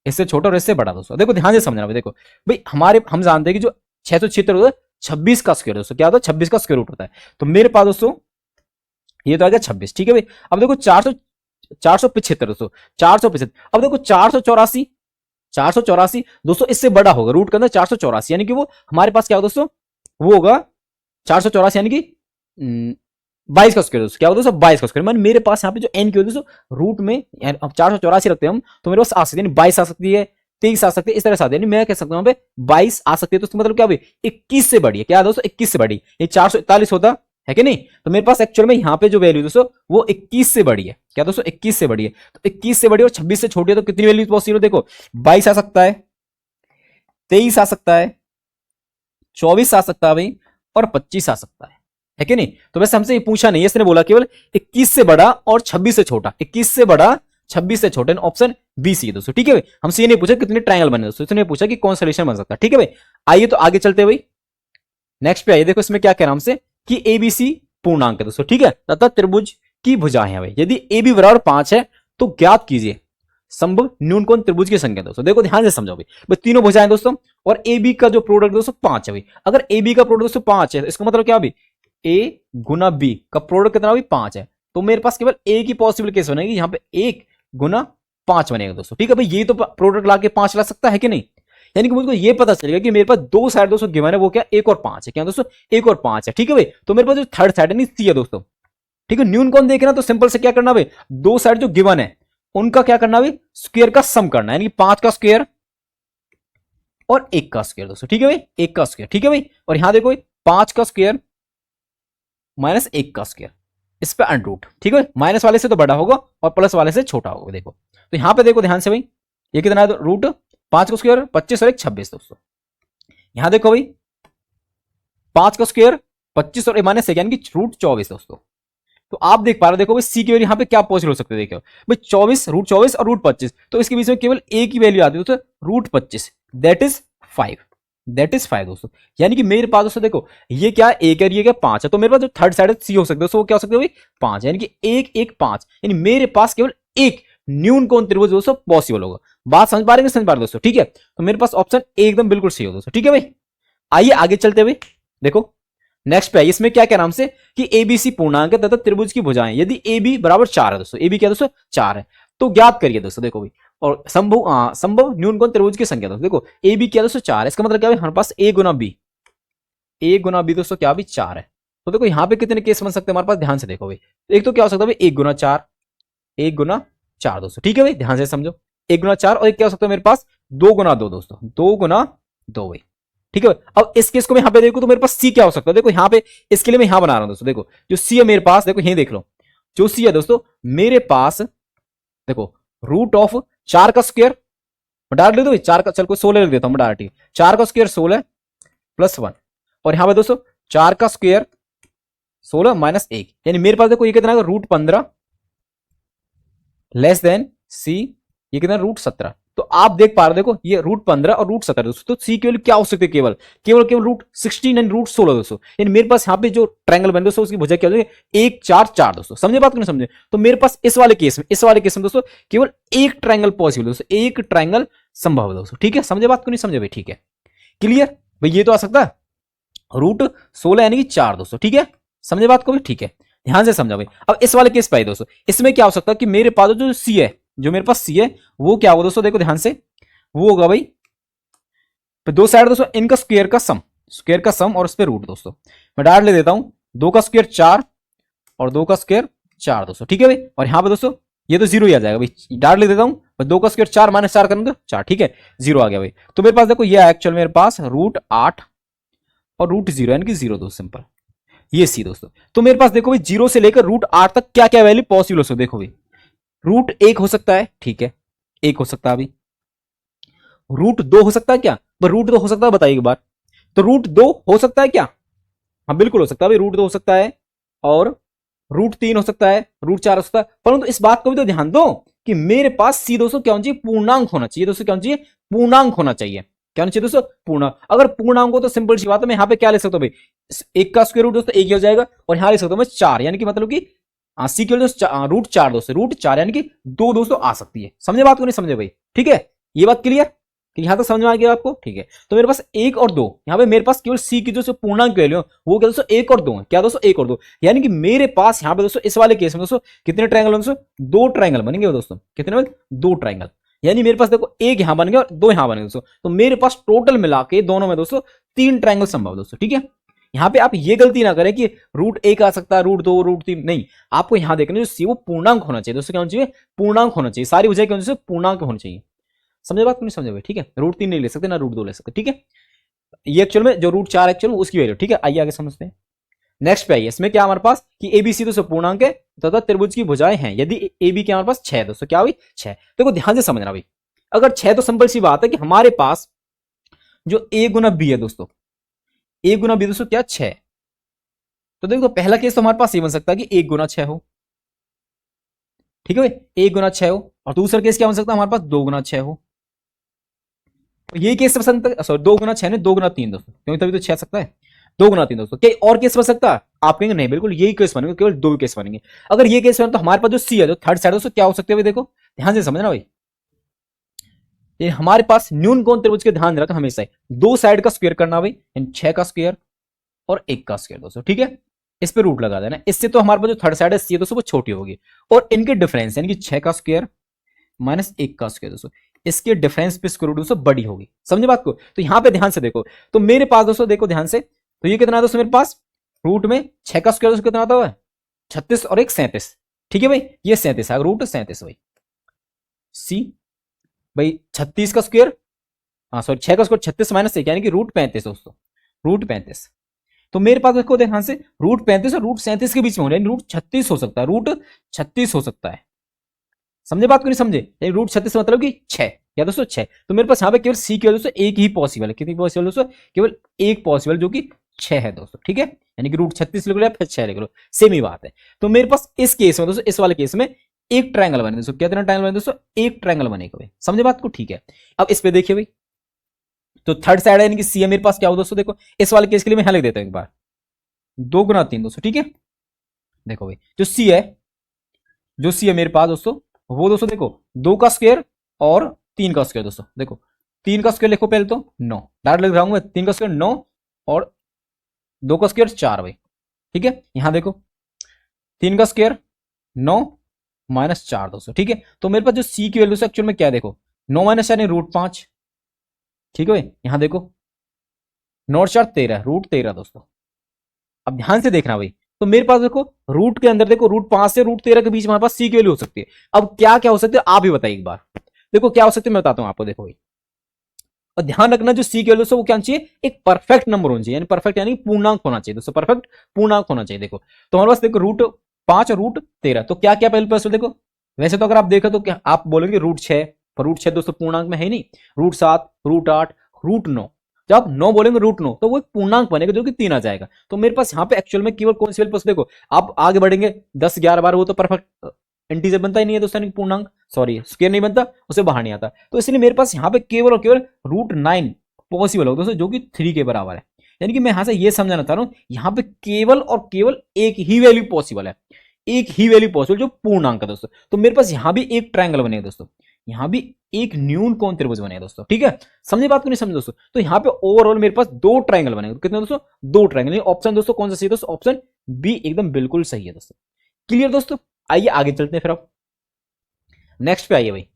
इससे छोटा और इससे बड़ा दोस्तों। देखो ध्यान से समझना भाई, देखो भाई हम जानते हैं कि जो 676 होता है 26 का स्क्वायर दोस्तों, क्या होता है 26 का स्क्वायर रूट होता है। तो मेरे पास दोस्तों ये तो आ गया 26। ठीक है भाई, अब देखो 475 दोस्तों, 475। अब देखो 484 दोस्तों इससे बड़ा होगा, रूट के अंदर 484 यानी कि वो हमारे पास क्या होगा दोस्तों, वो होगा 484 यानी कि 22 का स्क्वायर दोस्तों, क्या होगा दोस्तों 22 का स्क्वायर। मान मेरे पास यहाँ पे जो n की होगी दोस्तों रूट में, अब 484 रखते हैं हम, तो मेरे पास आ सकती है 22 आ सकती है, 23 आ सकती है, इस तरह से आती है। मैं कह सकता हूँ यहाँ पे 22 आ सकती है, तो मतलब क्या भाई 21 से बड़ी है, क्या दोस्तों 21 से बड़ी, ये 441 होता है कि नहीं। तो मेरे पास एक्चुअल में यहाँ पे जो वैल्यू दोस्तों वो 21 से बड़ी है, क्या दोस्तों 21 से बड़ी है। तो 21 से बड़ी और 26 से छोटी है, तो कितनी वैल्यू पॉसिबल है, देखो 22 आ सकता है, 23 आ सकता है, 24 आ सकता है भाई, और 25 आ सकता है कि नहीं। तो वैसे हमसे ये पूछा नहीं है, इसने बोला केवल 21 से बड़ा और 26 से छोटा, 21 से बड़ा 26 से छोटा, ऑप्शन बी सी दोस्तों। ठीक है भाई, हमसे ये नहीं पूछा कितने ट्रायंगल बने दोस्तों, इसने पूछा कि कौन सोल्यूशन बन सकता है। ठीक है भाई, आइए तो आगे चलते भाई नेक्स्ट पे आइए। देखो इसमें क्या कह रहा है हमसे कि एबीसी पूर्णांक है दोस्तों, ठीक है, तथा त्रिभुज की भुजाएं हैं भाई। यदि ए बी बराबर 5 है तो ज्ञात कीजिए संभव न्यून कोण त्रिभुज की संख्या दोस्तों। देखो ध्यान से समझो भाई, तीनों भुजाएं दोस्तों, और ए बी का जो प्रोडक्ट दोस्तों 5 है भाई। अगर ए बी का प्रोडक्ट दोस्तों 5 है, इसका मतलब क्या भाई ए गुना बी का प्रोडक्ट कितना भाई 5 है, तो मेरे पास केवल ए की पॉसिबल केस बनेगी, यहाँ पे 1 गुना 5 बनेगा दोस्तों। ठीक है भाई, ये तो प्रोडक्ट ला के 5 ला सकता है कि नहीं, यानी कि मुझको ये पता चलेगा कि मेरे पास दो साइड दोस्तों गिवन है, वो क्या 1 और 5 है, क्या दोस्तों 1 और 5 है। ठीक है भाई, तो मेरे पास जो थर्ड साइड है नहीं सी है दोस्तों। ठीक है, न्यून कोण देखना तो सिंपल से क्या करना भाई, दो साइड जो गिवन है उनका क्या करना भाई स्क्वायर का सम करना है, यानी 5 का स्क्वायर और 1 का स्क्वायर दोस्तों। ठीक है भाई, 1 का स्क्वायर। ठीक है भाई, और यहां देखो 5 का स्क्वायर माइनस 1 का स्क्वायर, इस पे अंडरूट। ठीक है, माइनस वाले से तो बड़ा होगा और प्लस वाले से छोटा होगा। देखो तो यहां पे देखो ध्यान से भाई, ये कितना है रूट 5 का स्क्वायर 25 और 1 26 दोस्तों। यहां देखो भाई 5 का स्क्वायर 25 और माइनस 1 यानी कि रूट 24 दोस्तों। तो आप देख पा रहे हो, देखो भाई सी की वैल्यू यहां पे क्या पॉसिबल हो सकते हैं, देखो भाई 24 रूट 24 और रूट 25, तो इसके बीच में केवल ए की वैल्यू आती है दोस्तों root 25, that is 5। That is 5 दोस्तों। यानी कि मेरे पास दोस्तों देखो ये क्या है, एक है, ये क्या 5 है, तो मेरे पास जो थर्ड साइड सी हो सकता है दोस्तों वो क्या हो सकता है भाई 5, यानी कि 1 1 5, यानी मेरे पास केवल एक न्यून कोण त्रिभुज दोस्तों पॉसिबल होगा। बात समझ पा रहे हैं, समझ पा रहे दोस्तों, ठीक है। तो मेरे पास ऑप्शन एकदम बिल्कुल सही हो दोस्तों, ठीक है भाई। आइए आगे चलते हुए देखो नेक्स्ट पे है, इसमें क्या क्या नाम से कि एबीसी पूर्णांक है तथा त्रिभुज की भुजाएं यदि ए बी बराबर 4 है दोस्तों, ए बी क्या दोस्तों 4 है, तो ज्ञात करिए दोस्तों। देखो भाई और संभव न्यून कोण त्रिभुज की संख्या दोस्तों, देखो ए बी क्या दोस्तों 4 है, इसका मतलब क्या है हमारे पास ए गुना बी, ए गुना बी दोस्तों क्या भी 4 है। तो देखो यहाँ पे कितने केस बन सकते हैं हमारे पास, ध्यान से देखो भाई। एक तो क्या हो सकता है भाई 1 गुना 4, 1 गुना 4 दोस्तों, ठीक है भाई, ध्यान से समझो 1 गुना 4, और एक क्या हो सकता है मेरे पास 2 गुना 2 दोस्तों, 2 गुना 2 भाई, ठीक है। अब इस केस को मैं यहां पे देखूं तो मेरे पास सी क्या हो सकता है, देखो यहां पे इसके लिए मैं यहां बना रहा हूं दोस्तों, देखो जो सी है मेरे पास, देखो यही देख लो जो सी है दोस्तों मेरे पास, देखो रूट ऑफ 4 का स्क्वायर डायरेक्ट लिख दो 4 का, चल कोई 16 लिख देता हूं डायरेक्ट, 4 का स्क्वायर 16 प्लस 1, और यहां पे दोस्तों 4 का स्क्वायर 16 माइनस 1, यानी मेरे पास देखो ये कितना है रूट 15 लेस देन सी, ये कितना रूट 17। तो आप देख पा रहे हो देखो ये रूट 15 और रूट 17 दोस्तों, तो सी केवल क्या हो सकते केवल केवल केवल रूट 16 एंड रूट 16 दोस्तों, यानी मेरे पास यहाँ पे जो ट्रायंगल बने दोस्तों उसकी भुजा क्या हो जाएगी 1 4 4 दोस्तों, समझे बात को नहीं समझे। तो मेरे पास इस वाले केस में दोस्तों केवल एक ट्रायंगल पॉसिबल दोस्तों, एक ट्रायंगल संभव है दोस्तों, ठीक है, समझे बात को नहीं समझे भाई, ठीक है क्लियर भाई। ये तो आ सकता है रूट 16 यानी कि 4 दोस्तों, ठीक है, समझे बात को भी, ठीक है, ध्यान से समझा भाई। अब इस वाले केस पे आई दोस्तों, इसमें क्या हो सकता है कि मेरे पास जो सी है, जो मेरे पास सी है वो क्या होगा दोस्तों, देखो ध्यान से, वो होगा भाई दो साइड दोस्तों इनका स्क्वायर का सम और उस पर रूट दोस्तों, मैं डायरेक्ट ले देता हूं 2 का स्क्वायर 4 और 2 का स्क्वायर 4 दोस्तों, ठीक है भाई। और यहां पे दोस्तों ये तो जीरो ही आ जाएगा भाई, डायरेक्ट ले देता हूं 2 का स्क्वायर 4 माइनस 4 करने दो 4, ठीक है, जीरो आ गया भाई। तो मेरे पास देखो ये एक्चुअल मेरे पास रूट 8 और रूट 0 यानी कि 0 दोस्तों, सिंपल ये सी दोस्तों। तो मेरे पास देखो भाई 0 से लेकर रूट 8 तक क्या क्या वैल्यू पॉसिबल हो सकती है, देखो भाई रूट 1 हो सकता है, ठीक है 1 हो सकता है अभी, रूट 2 हो सकता है क्या, रूट 2 हो सकता है बताइए एक बार, तो रूट 2 हो सकता है क्या, हाँ बिल्कुल हो सकता है भाई, रूट 2 हो सकता है, और रूट 3 हो सकता है, रूट 4 हो सकता है, परंतु इस बात को भी तो ध्यान दो कि मेरे पास सी दोस्तों क्या होना चाहिए, पूर्णांक होना चाहिए दोस्तों, क्या होना चाहिए पूर्णांक होना चाहिए, क्या होना चाहिए दोस्तों पूर्णांक। अगर पूर्णांक हो तो सिंपल सी बात है, मैं यहां पे क्या ले सकता हूं भाई 1 का स्क्वायर रूट दोस्तों 1 ही हो जाएगा, और यहां ले सकता हूं मैं 4, यानी कि मतलब कि सी के रूट 4 दोस्तों, रूट 4 यानी कि 2 दोस्तों आ सकती है, समझे बात को नहीं समझे भाई, ठीक है, ये बात क्लियर कि यहां तक समझ में आ गया आपको, ठीक है। तो मेरे पास 1 और 2, यहां पे मेरे पास केवल सी की जो पूर्णांक वैल्यू वो क्या दोस्तों 1 और 2 है, क्या दोस्तों 1 और 2, यानी कि मेरे पास यहां पे दोस्तों इस वाले केस में दोस्तों कितने ट्रायंगल दोस्तों 2 ट्रायंगल बनेंगे दोस्तों, कितने बन 2 ट्रायंगल, यानी मेरे पास देखो एक यहां बन गया और 2 यहां बन गए दोस्तों, तो मेरे पास टोटल मिला के दोनों में दोस्तों 3 ट्रायंगल संभव दोस्तों, ठीक है। यहां पे आप ये गलती ना करें कि रूट 1 आ सकता है, रूट 2 रूट 3, नहीं, आपको यहां देखना जो सी वो पूर्णांक होना चाहिए दोस्तों, क्या होना चाहिए पूर्णांक होना चाहिए, सारी वजह क्या होनी चाहिए पूर्णांक होना चाहिए, समझे बात को नहीं समझे भाई, ठीक है। रूट 3 नहीं ले सकते ना रूट 2 ले सकते, ठीक है। ये एक्चुअल में जो रूट 4 एक्चुअल उसकी वैल्यू, ठीक है। आइए आगे समझते हैं, नेक्स्ट पे आइए, इसमें क्या हमारे पास कि एबीसी दोस्तों पूर्णांक है तथा त्रिभुज की भुजाएं हैं यदि ए बी क्या हमारे पास 6 दोस्तों, क्या हुई 6। देखो ध्यान से समझना भाई, अगर 6 तो सिंपल सी बात है कि हमारे पास जो ए गुना बी है दोस्तों, ए गुना बी दोस्तों क्या 6, तो देखो पहला केस तो हमारे पास ये बन सकता है कि 1 गुना 6 हो, ठीक है भाई 1 गुना 6 हो, और दूसरा केस क्या बन सकता है हमारे पास 2 गुना 6 हो, ये केस बन सकता है, सॉरी 2 गुना 6 नहीं 2 गुना 3 दोस्तों, क्योंकि तभी तो 6 सकता है, 2 गुना 3 दोस्तों। क्या और केस बन सकता है, आप कहेंगे नहीं बिल्कुल यही केस बनेंगे, केवल 2 केस बनेंगे। अगर ये केस बने तो हमारे पास जो सी है जो थर्ड साइड दोस्तों क्या हो सकते हैं, देखो ध्यान से समझना भाई, ये हमारे पास न्यून कोण त्रिभुज के ध्यान रखना हमेशा 2 साइड का स्क्वायर करना भाई, 6 का स्क्वायर और 1 का स्क्वायर दोस्तों, ठीक है, इस पे रूट लगा देना, इससे तो हमारे पास जो थर्ड साइड है सी दोस्तों वो छोटी होगी, और इनके डिफरेंस यानी कि 6 का स्क्वायर माइनस 1 का स्क्वायर दोस्तों, इसके डिफरेंस पे स्क्वायर रूट दोस्तों बड़ी होगी, समझे बात को। तो यहां पे ध्यान से देखो, तो मेरे पास दोस्तों देखो ध्यान से, तो ये कितना है दोस्तों मेरे पास रूट में 6 का स्क्वायर दोस्तों कितना आता है 36 और 1 37, ठीक है भाई, ये 37 है रूट 37 भाई, सी भाई 36 का स्क्वायर, हाँ सॉरी 6 का स्क्वायर 36 माइनस 1 यानी कि रूट 35 दोस्तों, रूट 35। तो मेरे पास देखो ध्यान से रूट 35 और रूट 37 के बीच में हो रहा है, रूट 36 हो सकता है, रूट 36 हो सकता है, समझे बात को नहीं समझे, रूट 36 मतलब कि 6 या दोस्तों 6। तो मेरे पास यहाँ पे केवल सी केवल दोस्तों एक ही पॉसिबल है, कितनी पॉसिबल दोस्तों केवल एक पॉसिबल जो कि 6 है दोस्तों, ठीक है, यानी कि रूट 36 लिख लो या फिर 6 लिख लो, सेम ही बात है। तो मेरे पास इस केस में दोस्तों इस वाले केस में एक ट्रायंगल बने दोस्तों, कितना ट्रायंगल बने दोस्तों एक ट्रायंगल बनेगा भाई, समझे बात को, ठीक है। अब इस पे देखिए भाई तो थर्ड साइड है यानी कि सी है मेरे पास, क्या हो दोस्तों देखो इस वाले केस के लिए मैं यहां लिख देता हूं एक बार 2 गुना 3 दोस्तों, ठीक है। देखो भाई जो सी है, जो सी है मेरे पास दोस्तों, वो दोस्तों देखो 2 का स्क्वायर और 3 का स्क्वायर दोस्तों। देखो 3 का स्क्वायर लिखो पहले तो 9, डायरेक्ट लिख रहा हूं मैं, 3 का स्क्वायर 9 और 2 का स्क्वायर 4 भाई, ठीक है। यहां देखो 3 का स्क्वायर 9 माइनस 4 दोस्तों, ठीक है। तो मेरे पास जो सी की वैल्यू एक्चुअल में क्या है देखो 9 माइनस 4 √5, ठीक है भाई। यहां देखो 9 और 4 13, √13 दोस्तों। अब ध्यान से देखना भाई, तो मेरे पास देखो रूट के अंदर देखो √5 से √13 के बीच में हमारे पास सी की वैल्यू हो सकती है। अब क्या क्या हो सकती है आप भी बताइए एक बार, देखो क्या हो सकती है मैं बताता हूं आपको, देखो भाई। और ध्यान रखना जो सी की वैल्यू है वो क्या चाहिए, एक परफेक्ट नंबर होना चाहिए, यानी परफेक्ट यानी पूर्णांक होना चाहिए दोस्तों, परफेक्ट पूर्णांक होना चाहिए। देखो तो हमारे पास देखो √5 और √13, तो क्या क्या पहले पास देखो, वैसे तो अगर आप देखो तो क्या आप बोलेंगे √6, पर √6 दोस्तों पूर्णांक में है नहीं, √7 √8 √9, जब आप 9 बोलेंगे √9 तो वो एक पूर्णांक बनेगा जो कि 3 आ जाएगा। तो मेरे पास यहाँ पे एक्चुअल में केवल कौन सी वैल्यू देखो, आप आगे बढ़ेंगे 10 11 बार वो तो परफेक्ट इंटीजर बनता ही नहीं है दोस्तों, पूर्णांक सॉरी स्क्वायर नहीं बनता, उसे बाहर नहीं आता। तो इसलिए मेरे पास यहाँ पे केवल और केवल √9 पॉसिबल होगा दोस्तों, जो कि 3 के बराबर है। यानी कि मैं यहां से ये समझाना चाह रहा हूं यहाँ पे केवल और केवल एक ही वैल्यू पॉसिबल है, एक ही वैल्यू पॉसिबल जो पूर्णांक है दोस्तों। तो मेरे पास यहां भी एक ट्रायंगल बनेगा दोस्तों, यहां भी एक न्यून कोण त्रिभुज बनेगा दोस्तों, ठीक है। समझे बात को नहीं समझे दोस्तों, तो यहां पे ओवरऑल मेरे पास 2 ट्रायंगल बनेगा। कितने दोस्तों, 2 ट्रायंगल। ऑप्शन दोस्तों कौन सा सही है दोस्तों, ऑप्शन बी एकदम बिल्कुल सही है दोस्तों। क्लियर दोस्तों, आइए आगे चलते हैं फिर अब नेक्स्ट पे आइए भाई।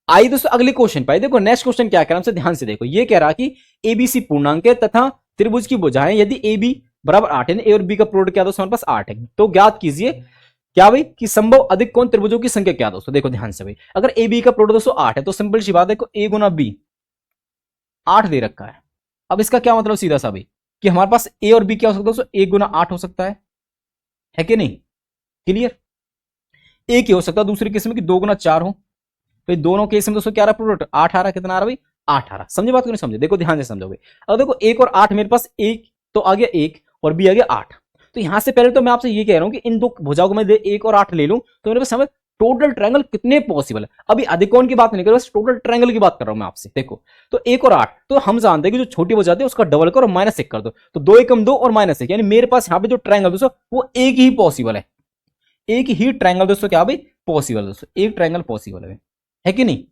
आइए दोस्तों अगले क्वेश्चन पे, देखो नेक्स्ट क्वेश्चन क्या कह रहा है, ध्यान से देखो। ये कह रहा कि एबीसी पूर्णांक है तथा त्रिभुज की भुजाएं यदि ए बी बराबर 8 है, ए और बी का प्रोडक्ट क्या दोस्तों हमारे पास 8 है, तो ज्ञात कीजिए क्या भाई कि संभव अधिक कोण त्रिभुजों की संख्या क्या दोस्तों। देखो ध्यान से भाई, अगर ए बी का प्रोडक्ट दोस्तों 8 है तो सिंपल सी बात है, देखो ए गुना बी 8 दे रखा है। अब इसका क्या मतलब सीधा सा भाई कि हमारे पास ए और बी क्या हो सकता है दोस्तों, 1 गुना 8 हो सकता है कि नहीं। क्लियर, एक ही हो सकता है, दूसरी केस में कि 2 गुना 4 हो, तो दोनों केस में दोस्तों क्या रहा प्रोडक्ट 8 आ रहा, कितना आ रहा भाई 8 आ रहा। समझे बात को नहीं समझे, देखो ध्यान से समझोगे। अब देखो 1 और 8 मेरे पास एक तो आ गया 1 और बी आ गया 8, तो यहां से पहले तो मैं आपसे ये कह रहा हूं कि इन दो भुजाओं को मैं 1 और 8 ले लूं तो मेरे पास हमें टोटल ट्रायंगल कितने पॉसिबल है। अभी अधिक कोण की बात नहीं कर रहा, बस टोटल ट्रायंगल की बात कर रहा हूं मैं आपसे। देखो तो 1 और 8, तो हम जानते हैं कि जो छोटी भुजा है उसका डबल करो और -1 कर दो, तो 2 एकम 2 और -1, यानी मेरे पास यहाँ पे जो ट्रायंगल दोस्तों वो एक ही पॉसिबल है, एक ही ट्रायंगल दोस्तों क्या भाई पॉसिबल दोस्तों, एक ट्रायंगल पॉसिबल है कि नहीं।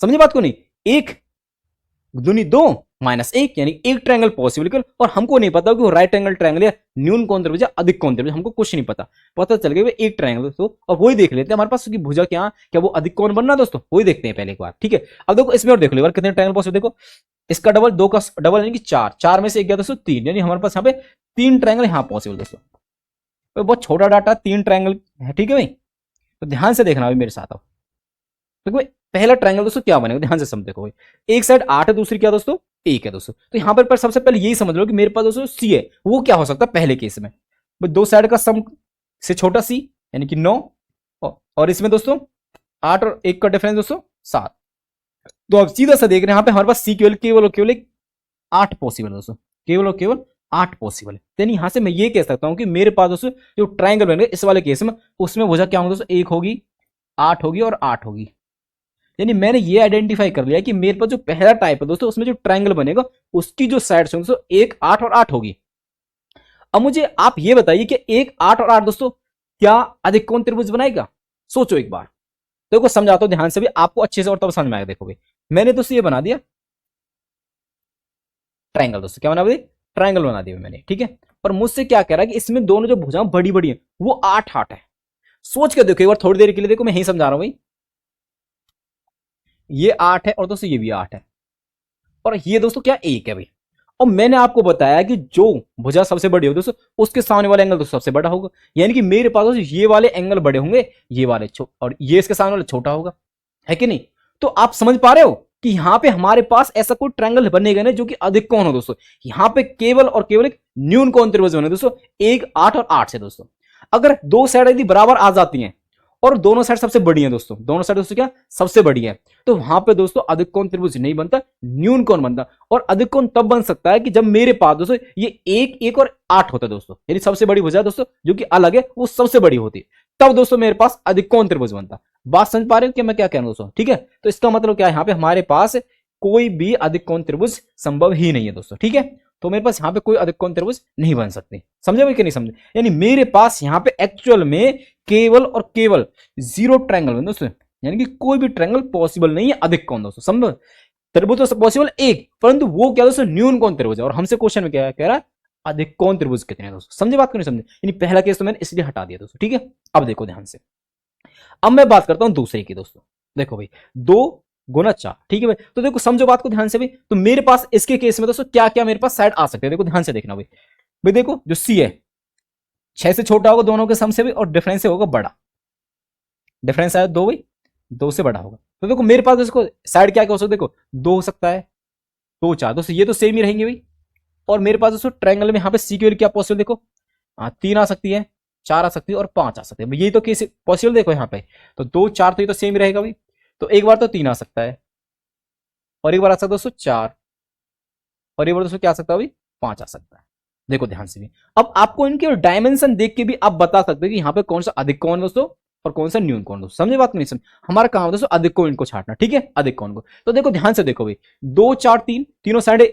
समझे बात को नहीं, 1 दूनी 2 -1 यानी एक ट्रायंगल पॉसिबल, और हमको नहीं पता कि वो राइट एंगल ट्रायंगल या न्यून कोण त्रिभुज या अधिक कोण त्रिभुज, हमको कुछ नहीं पता, पता चल गया एक ट्रायंगल दोस्तों। और वही देख लेते हैं हमारे पास की भुजा क्या वो अधिक कोण बनना दोस्तों, वही देखते हैं पहले एक बार, ठीक है। अब देखो इसमें और देख लो कितने ट्रायंगल पॉसिबल, देखो इसका डबल 2 का डबल यानी कि 4 में से एक गया दोस्तों 3, यानी हमारे पास यहाँ पे 3 ट्रायंगल यहाँ पॉसिबल दोस्तों। तो बहुत छोटा डाटा 3 ट्रायंगल है, ठीक है भाई। तो ध्यान से देखना भाई मेरे साथ अब, तो भाई पहला ट्रायंगल दोस्तों क्या बनेगा, ध्यान से समझ देखो भाई। एक साइड 8 है, दूसरी क्या दोस्तों 1 है दोस्तों। तो यहां पर सबसे पहले यही समझ लो कि मेरे पास दोस्तों सी है, वो क्या हो सकता है पहले केस में, दो साइड का सम से छोटा सी यानी कि 9, और इसमें दोस्तों 8 और 1 का डिफरेंस दोस्तों 7। तो अब सीधा सा देख रहे हैं यहाँ पे हमारे पास सी केवल और केवल 8 पॉसिबल दोस्तों, केवल और केवल 8 पॉसिबल है। यानी यहां से मैं ये कह सकता हूं कि मेरे पास दोस्तों जो ट्रायंगल बनेगा इस वाले केस में, उसमें भुजा क्या होगा दोस्तों 1 होगी 8 होगी और 8 होगी। यानी मैंने ये आइडेंटिफाई कर लिया कि मेरे पास जो पहला टाइप है दोस्तों उसमें जो ट्रायंगल बनेगा उसकी जो साइड्स होंगी दोस्तों 1 8 और 8 होगी। अब मुझे आप ये बताइए कि 1 8 और 8 दोस्तों क्या अधिक कोण त्रिभुज बनाएगा, सोचो एक बार। देखो समझाता हूं ध्यान से भी, आपको अच्छे से और तब समझ में आएगा। देखो भाई मैंने दोस्तों ये बना दिया ट्रायंगल दोस्तों, क्या बना दिया ट्रायंगल बना दिया मैंने, ठीक है। और मुझसे क्या कह रहा है कि इसमें दोनों जो भुजाएं बड़ी बड़ी है वो 8 8 है। सोच के देखो एक बार थोड़ी देर के लिए, देखो मैं यही समझा रहा हूं भाई। ये 8 है और दोस्तों ये भी 8 है, और ये दोस्तों क्या 1 है भाई। और मैंने आपको बताया कि जो भुजा सबसे बड़ी होगी दोस्तों उसके सामने वाला एंगल दोस्तों सबसे बड़ा होगा, यानी कि मेरे पास दोस्तों ये वाले एंगल बड़े होंगे, ये वाले और ये इसके सामने वाला छोटा होगा, है कि नहीं। तो आप समझ पा रहे हो कि यहां पे हमारे पास ऐसा कोई ट्रायंगल बनेगा नहीं जो कि अधिक कोण हो दोस्तों। यहां पे केवल और केवल एक न्यून कोण त्रिभुज बने दोस्तों, 1 8 और 8 से दोस्तों। अगर दो साइड यदि बराबर आ जाती हैं और दोनों साइड सबसे बड़ी है दोस्तों, दोनों साइड दोस्तों क्या सबसे बड़ी है, तो वहां पे दोस्तों अधिक कोण त्रिभुज नहीं बनता, न्यून कोण बनता। और अधिक कोण तब बन सकता है कि जब मेरे पास दोस्तों ये 1 1 और 8 होता है दोस्तों, यानी सबसे बड़ी भुजा दोस्तों जो कि अलग है वो सबसे बड़ी होती है, तब दोस्तों मेरे पास अधिक कोण त्रिभुज बनता। बात समझ पा रहे हो कि मैं क्या कह रहा हूं दोस्तों, ठीक है। तो इसका मतलब क्या है, यहाँ पे हमारे पास कोई भी अधिक कोण त्रिभुज संभव ही नहीं है दोस्तों, ठीक है। तो मेरे पास यहाँ पे कोई अधिक कोण त्रिभुज नहीं बन सकते, समझे भाई कि नहीं समझे। यानी मेरे पास यहाँ पे एक्चुअल में केवल और केवल 0 ट्रायंगल है दोस्तों, यानी कि कोई भी ट्रायंगल पॉसिबल नहीं है अधिक कोण दोस्तों, समझो। त्रिभुज तो पॉसिबल एक, परंतु वो क्या दोस्तों, न्यून कोण त्रिभुज है। और हमसे क्वेश्चन में क्या कह रहा है, अधिक कोण त्रिभुज कितने हैं दोस्तों, समझे बात को नहीं समझे। यानी पहला केस तो मैंने इसलिए हटा दिया दोस्तों, ठीक है। अब देखो ध्यान से, अब मैं बात करता हूं दूसरे की दोस्तों। देखो भाई 2 गुना 4, ठीक है भाई। तो देखो समझो बात को ध्यान से भाई, तो मेरे पास इसके केस में दोस्तों क्या क्या मेरे पास साइड आ सकते हैं, देखो ध्यान से देखना भाई। भाई देखो जो सी है 6 से छोटा होगा दोनों के सम से भी, और डिफरेंस से होगा बड़ा, डिफरेंस आया 2 भाई, 2 से बड़ा होगा। तो देखो मेरे पास इसको साइड क्या क्या हो सकता है, देखो 2 हो सकता है, 2 4 दोस्तों, ये तो सेम ही रहेंगे भाई। और मेरे पास दोस्तों ट्रायंगल में यहाँ पे सी की वैल्यू क्या पॉसिबल, देखो 3 आ सकती है, 4 आ सकती है और 5 आ सकती है, ये तो केस पॉसिबल देखो यहाँ पे। तो 2 4 तो ये तो सेम ही रहेगा भाई। तो एक बार तो 3 आ सकता है, और एक बार आ सकता है दोस्तों 4, और एक बार दोस्तों क्या आ सकता है भाई, 5 आ सकता है। देखो ध्यान से भी, अब आपको इनके डायमेंशन देख के भी आप बता सकते हैं कि यहाँ पे कौन सा अधिक कोण दोस्तों और कौन सा न्यून कोण दोस्तों, समझे बात नहीं समझ। हमारा काम है दोस्तों अधिक कोण इनको छाटना, ठीक है, अधिक कोण को। तो देखो ध्यान से देखो भाई, 2 4 3 तीनों साइड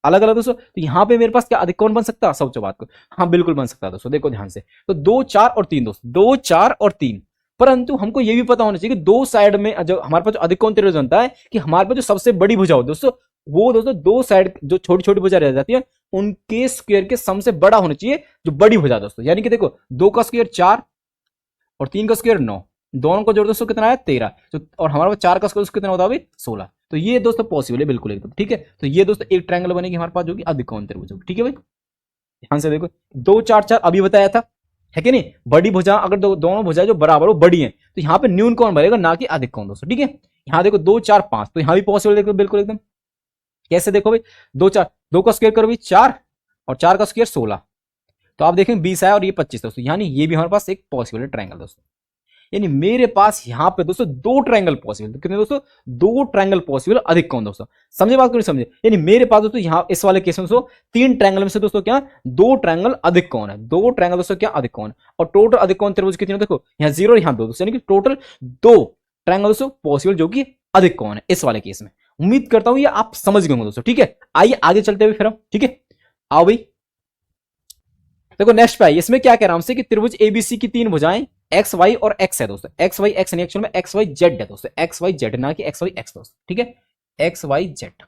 अलग अलग दोस्तों, तो यहाँ पे मेरे पास क्या अधिक कोण बन सकता है, सोचो बात को। हाँ बिल्कुल बन सकता है दोस्तों, देखो ध्यान से। तो 2 4 और 3 दोस्तों, 2 4 और 3, परंतु हमको ये भी पता होना चाहिए कि दो साइड में जो हमारे पास जो अधिक कोण त्रिभुज बनता है, कि हमारे पास जो सबसे बड़ी भुजा हो दोस्तों, वो दोस्तों दो साइड जो छोटी छोटी भुजा रह जाती है उनके स्क्वायर के सम से बड़ा होना चाहिए जो बड़ी भुजा दोस्तों। यानी कि देखो 2 का स्क्वायर 4 और 3 का स्क्वायर 9, दोनों को जोड़ दोस्तों कितना है 13, और हमारे पास 4 का स्क्वायर कितना होता है 16। तो ये दोस्तों पॉसिबल है बिल्कुल एकदम, ठीक है। तो ये दोस्तों एक ट्रायंगल बनेगी हमारे पास जो कि अधिक कोण त्रिभुज होगी, ठीक है भाई। ध्यान से देखो 2 4 4 अभी बताया था, है कि नहीं। बड़ी भुजा अगर दोनों भुजा जो बराबर हो बड़ी है, तो यहाँ पे न्यून कोण बनेगा ना कि अधिक कोण दोस्तों, ठीक है। यहाँ देखो 2 4 5, तो यहाँ भी पॉसिबल देखो बिल्कुल एकदम। कैसे देखो भाई, 2 4, 2 का स्क्वायर करो भाई 4, और 4 का स्क्वायर 16, तो आप देखेंगे 20 आया और ये 25 दोस्तों, यानी ये भी हमारे पास एक पॉसिबल है ट्रायंगल दोस्तों। यानी मेरे पास यहाँ पे दोस्तों 2 ट्रायंगल पॉसिबल, कितने दोस्तों 2 ट्रायंगल पॉसिबल अधिक कोण दोस्तों, समझे बात को नहीं समझे। यानी मेरे पास दोस्तों यहाँ इस वाले केस में दोस्तों 3 ट्रायंगल में से दोस्तों क्या 2 ट्रायंगल अधिक कोण है, 2 ट्रायंगल दोस्तों क्या अधिक कोण, और टोटल अधिक कोण त्रिभुज कितने देखो यहाँ 0 यहाँ 2 दोस्तों, यानी कि टोटल 2 ट्रायंगल दोस्तों पॉसिबल जो कि अधिक कोण है इस वाले केस में। उम्मीद करता हूं ये आप समझ गए होंगे दोस्तों, ठीक है। आइए आगे चलते हुए फिर हम, ठीक है, आओ भाई। देखो नेक्स्ट पे है, इसमें क्या कह रहा हूं हमसे कि त्रिभुज एबीसी की 3 भुजाएं एक्स वाई और एक्स है दोस्तों, एक्स वाई एक्स नहीं, एक्चुअल में एक्स वाई जेड है दोस्तों, एक्स वाई जेड ना कि एक्स वाई एक्स दोस्तों, ठीक है। एक्स वाई जेड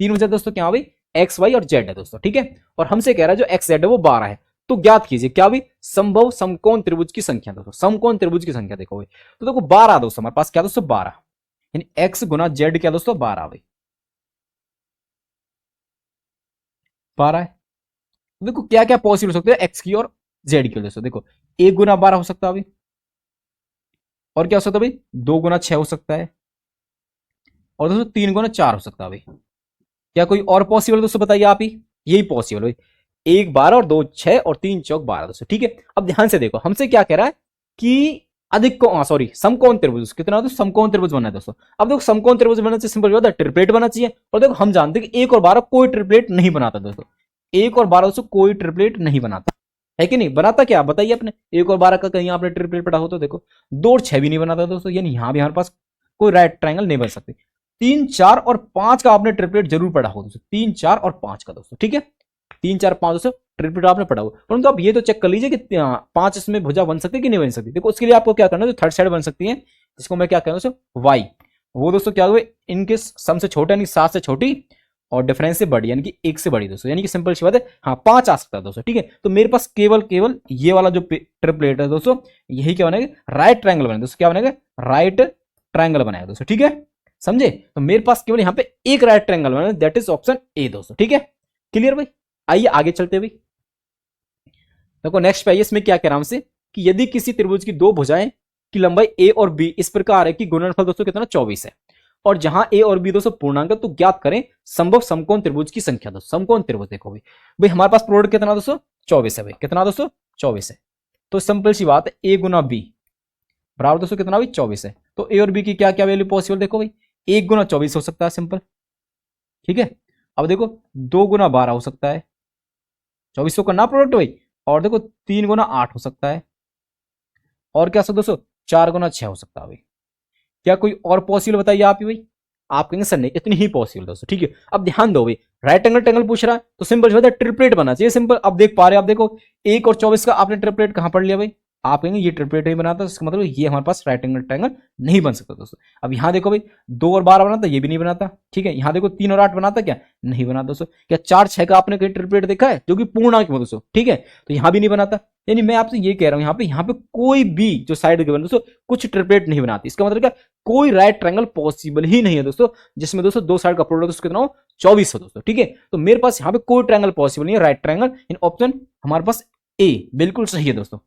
3 भुजा दोस्तों क्या भाई एक्स वाई और जेड है दोस्तों, ठीक है। और हमसे कह रहा है जो एक्स जेड है वो 12 है। तो ज्ञात कीजिए क्या भाई संभव समकोण त्रिभुज की संख्या दोस्तों, समकोण त्रिभुज की संख्या देखो भाई। तो देखो 12 दोस्तों हमारे पास क्या दोस्तों 12, यानी एक्स गुना जेड क्या दोस्तों 12 भाई, 12 है। देखो क्या क्या पॉसिबल हो सकते हैं एक्स की और जेड की दोस्तों, देखो 1 गुना 12 हो सकता है अभी, और क्या हो सकता है भाई 2 गुना 6 हो सकता है, और दोस्तों 3 गुना 4 हो सकता है भाई। क्या कोई और पॉसिबल दोस्तों बताइए आप ही, यही पॉसिबल भाई 1 12 और 2 6 और 3 चौक 12 दोस्तों, ठीक है। अब ध्यान से देखो हमसे क्या कह रहा है कि अधिक को सॉरी समकोण त्रिभुज कितना दोस्तों समकोण त्रिभुज बनना है दोस्तों। अब देखो समकोण त्रिभुज बनना चाहिए सिंपल बात है ट्रिपलेट बनना चाहिए, और देखो हम जानते हैं कि 1 और 12 कोई ट्रिपलेट नहीं बनाता दोस्तों, 1 और 12 दोस्तों कोई ट्रिपलेट नहीं बनाता, है कि नहीं। बनाता क्या बताइए अपने, 1 और 12 का कहीं आपने ट्रिपलेट पढ़ा हो तो देखो 2 और 6 भी नहीं बनाता दोस्तों, यानी यहां भी हमारे पास कोई राइट ट्रायंगल नहीं बन सकती। 3 4 और 5 का आपने ट्रिपलेट जरूर पढ़ा हो दोस्तों, 3 4 और 5 का दोस्तों, ठीक है। 3 4 5 दोस्तों ट्रिपलेट आपने पढ़ा हो, परंतु आप ये तो चेक कर लीजिए कि 5 इसमें भुजा बन सकती है कि नहीं बन सकती। देखो उसके लिए आपको क्या करना है, जो थर्ड साइड बन सकती है जिसको मैं क्या कहूँ दोस्तों वाई, वो दोस्तों क्या हुए इनके सम से छोटा यानी 7 से छोटी और डिफरेंस से बड़ी यानी कि 1 से बड़ी दोस्तों, यानी कि सिंपल सी बात है हाँ 5 आ सकता है दोस्तों, ठीक है। तो मेरे पास केवल केवल ये वाला जो ट्रिपलेट है दोस्तों यही क्या बनेगा राइट ट्रायंगल बनेगा दोस्तों, क्या बनेगा राइट ट्रायंगल बनाएगा दोस्तों, ठीक है समझे। तो मेरे पास केवल यहाँ पे एक राइट ट्रायंगल बनेगा, दैट इज ऑप्शन ए दोस्तों, ठीक है। क्लियर भाई, आइए आगे चलते भाई। देखो नेक्स्ट पे इसमें क्या कह रहा हूं हमसे कि यदि किसी त्रिभुज की 2 भुजाएं की लंबाई ए और बी इस प्रकार है कि गुणनफल दोस्तों कितना 24 है, और जहां ए और बी दोस्तों पूर्णांक है, तो ज्ञात करें संभव समकोण त्रिभुज की संख्या दोस्तों। समकोण त्रिभुज देखो भाई, भाई हमारे पास प्रोडक्ट कितना दोस्तों 24 है भाई, कितना दोस्तों 24 है। तो सिंपल सी बात है ए गुना बी बराबर दोस्तों कितना भाई 24 है। तो ए और बी की क्या क्या वैल्यू पॉसिबल देखो भाई, 1 गुना 24 हो सकता है सिंपल, ठीक है। अब देखो 2 गुना 12 हो सकता है, 24 को करना प्रोडक्ट भाई, और देखो 3 गुना 8 हो सकता है, और क्या दोस्तों 4 गुना 6 हो सकता है भाई। क्या कोई और पॉसिबल बताइए आप ही भाई, आप कहेंगे सर नहीं इतनी ही पॉसिबल दोस्तों, ठीक है। अब ध्यान दो भाई, राइट एंगल ट्रायंगल पूछ रहा है तो सिंपल जो है ट्रिपलेट बनना चाहिए, सिंपल। अब देख पा रहे हो आप, देखो 1 और 24 का आपने ट्रिपलेट कहां पढ़ लिया भाई, आप कहेंगे ये ट्रिपलेट नहीं बनाता, इसका मतलब ये हमारे पास राइट एंगल ट्रायंगल नहीं बन सकता दोस्तों। अब यहां देखो भाई 2 और 12 बनाता, ये भी नहीं बनाता, ठीक है। यहां देखो 3 और 8 बनाता, क्या नहीं बनाता दोस्तों। क्या 4 6 का आपने कहीं ट्रिपलेट देखा है जो कि पूर्णांक में दोस्तों, ठीक है, तो यहां भी नहीं बनाता। यानी मैं आपसे ये कह रहा हूं यहाँ पे कोई भी जो साइड गिवन दोस्तों कुछ ट्रिपलेट नहीं बनाती, इसका मतलब क्या कोई राइट ट्रायंगल पॉसिबल ही नहीं है दोस्तों जिसमें दोस्तों 2 साइड का प्रोडक्ट कितना हो 24 हो दोस्तों, ठीक है। तो मेरे पास यहाँ पे कोई ट्रायंगल पॉसिबल नहीं है राइट ट्रायंगल, इन ऑप्शन हमारे पास ए बिल्कुल सही है दोस्तों।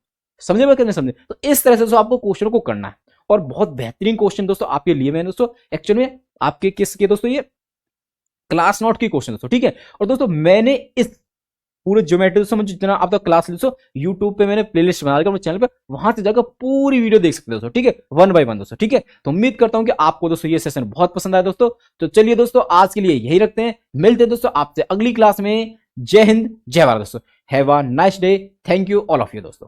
समझे मैं, कितने समझे। तो इस तरह से दोस्तों आपको क्वेश्चन को करना है, और बहुत बेहतरीन क्वेश्चन दोस्तों आपके लिए मैंने दोस्तों एक्चुअल में आपके किसके दोस्तों ये क्लास नोट की क्वेश्चन दोस्तों, ठीक है। और दोस्तों मैंने इस पूरे ज्योमेट्री दोस्तों मुझे जितना आप क्लास दोस्तों यूट्यूब पे मैंने प्लेलिस्ट बना रखा है चैनल पे, वहां से जाकर पूरी वीडियो देख सकते हो दोस्तों, ठीक है, 1 बाय 1 दोस्तों, ठीक है। तो उम्मीद करता हूं कि आपको दोस्तों ये सेशन बहुत पसंद आया दोस्तों। तो चलिए दोस्तों आज के लिए यही रखते हैं, मिलते हैं दोस्तों आपसे अगली क्लास में। जय हिंद, जय भारत दोस्तों, have a nice day, thank you all of you दोस्तों।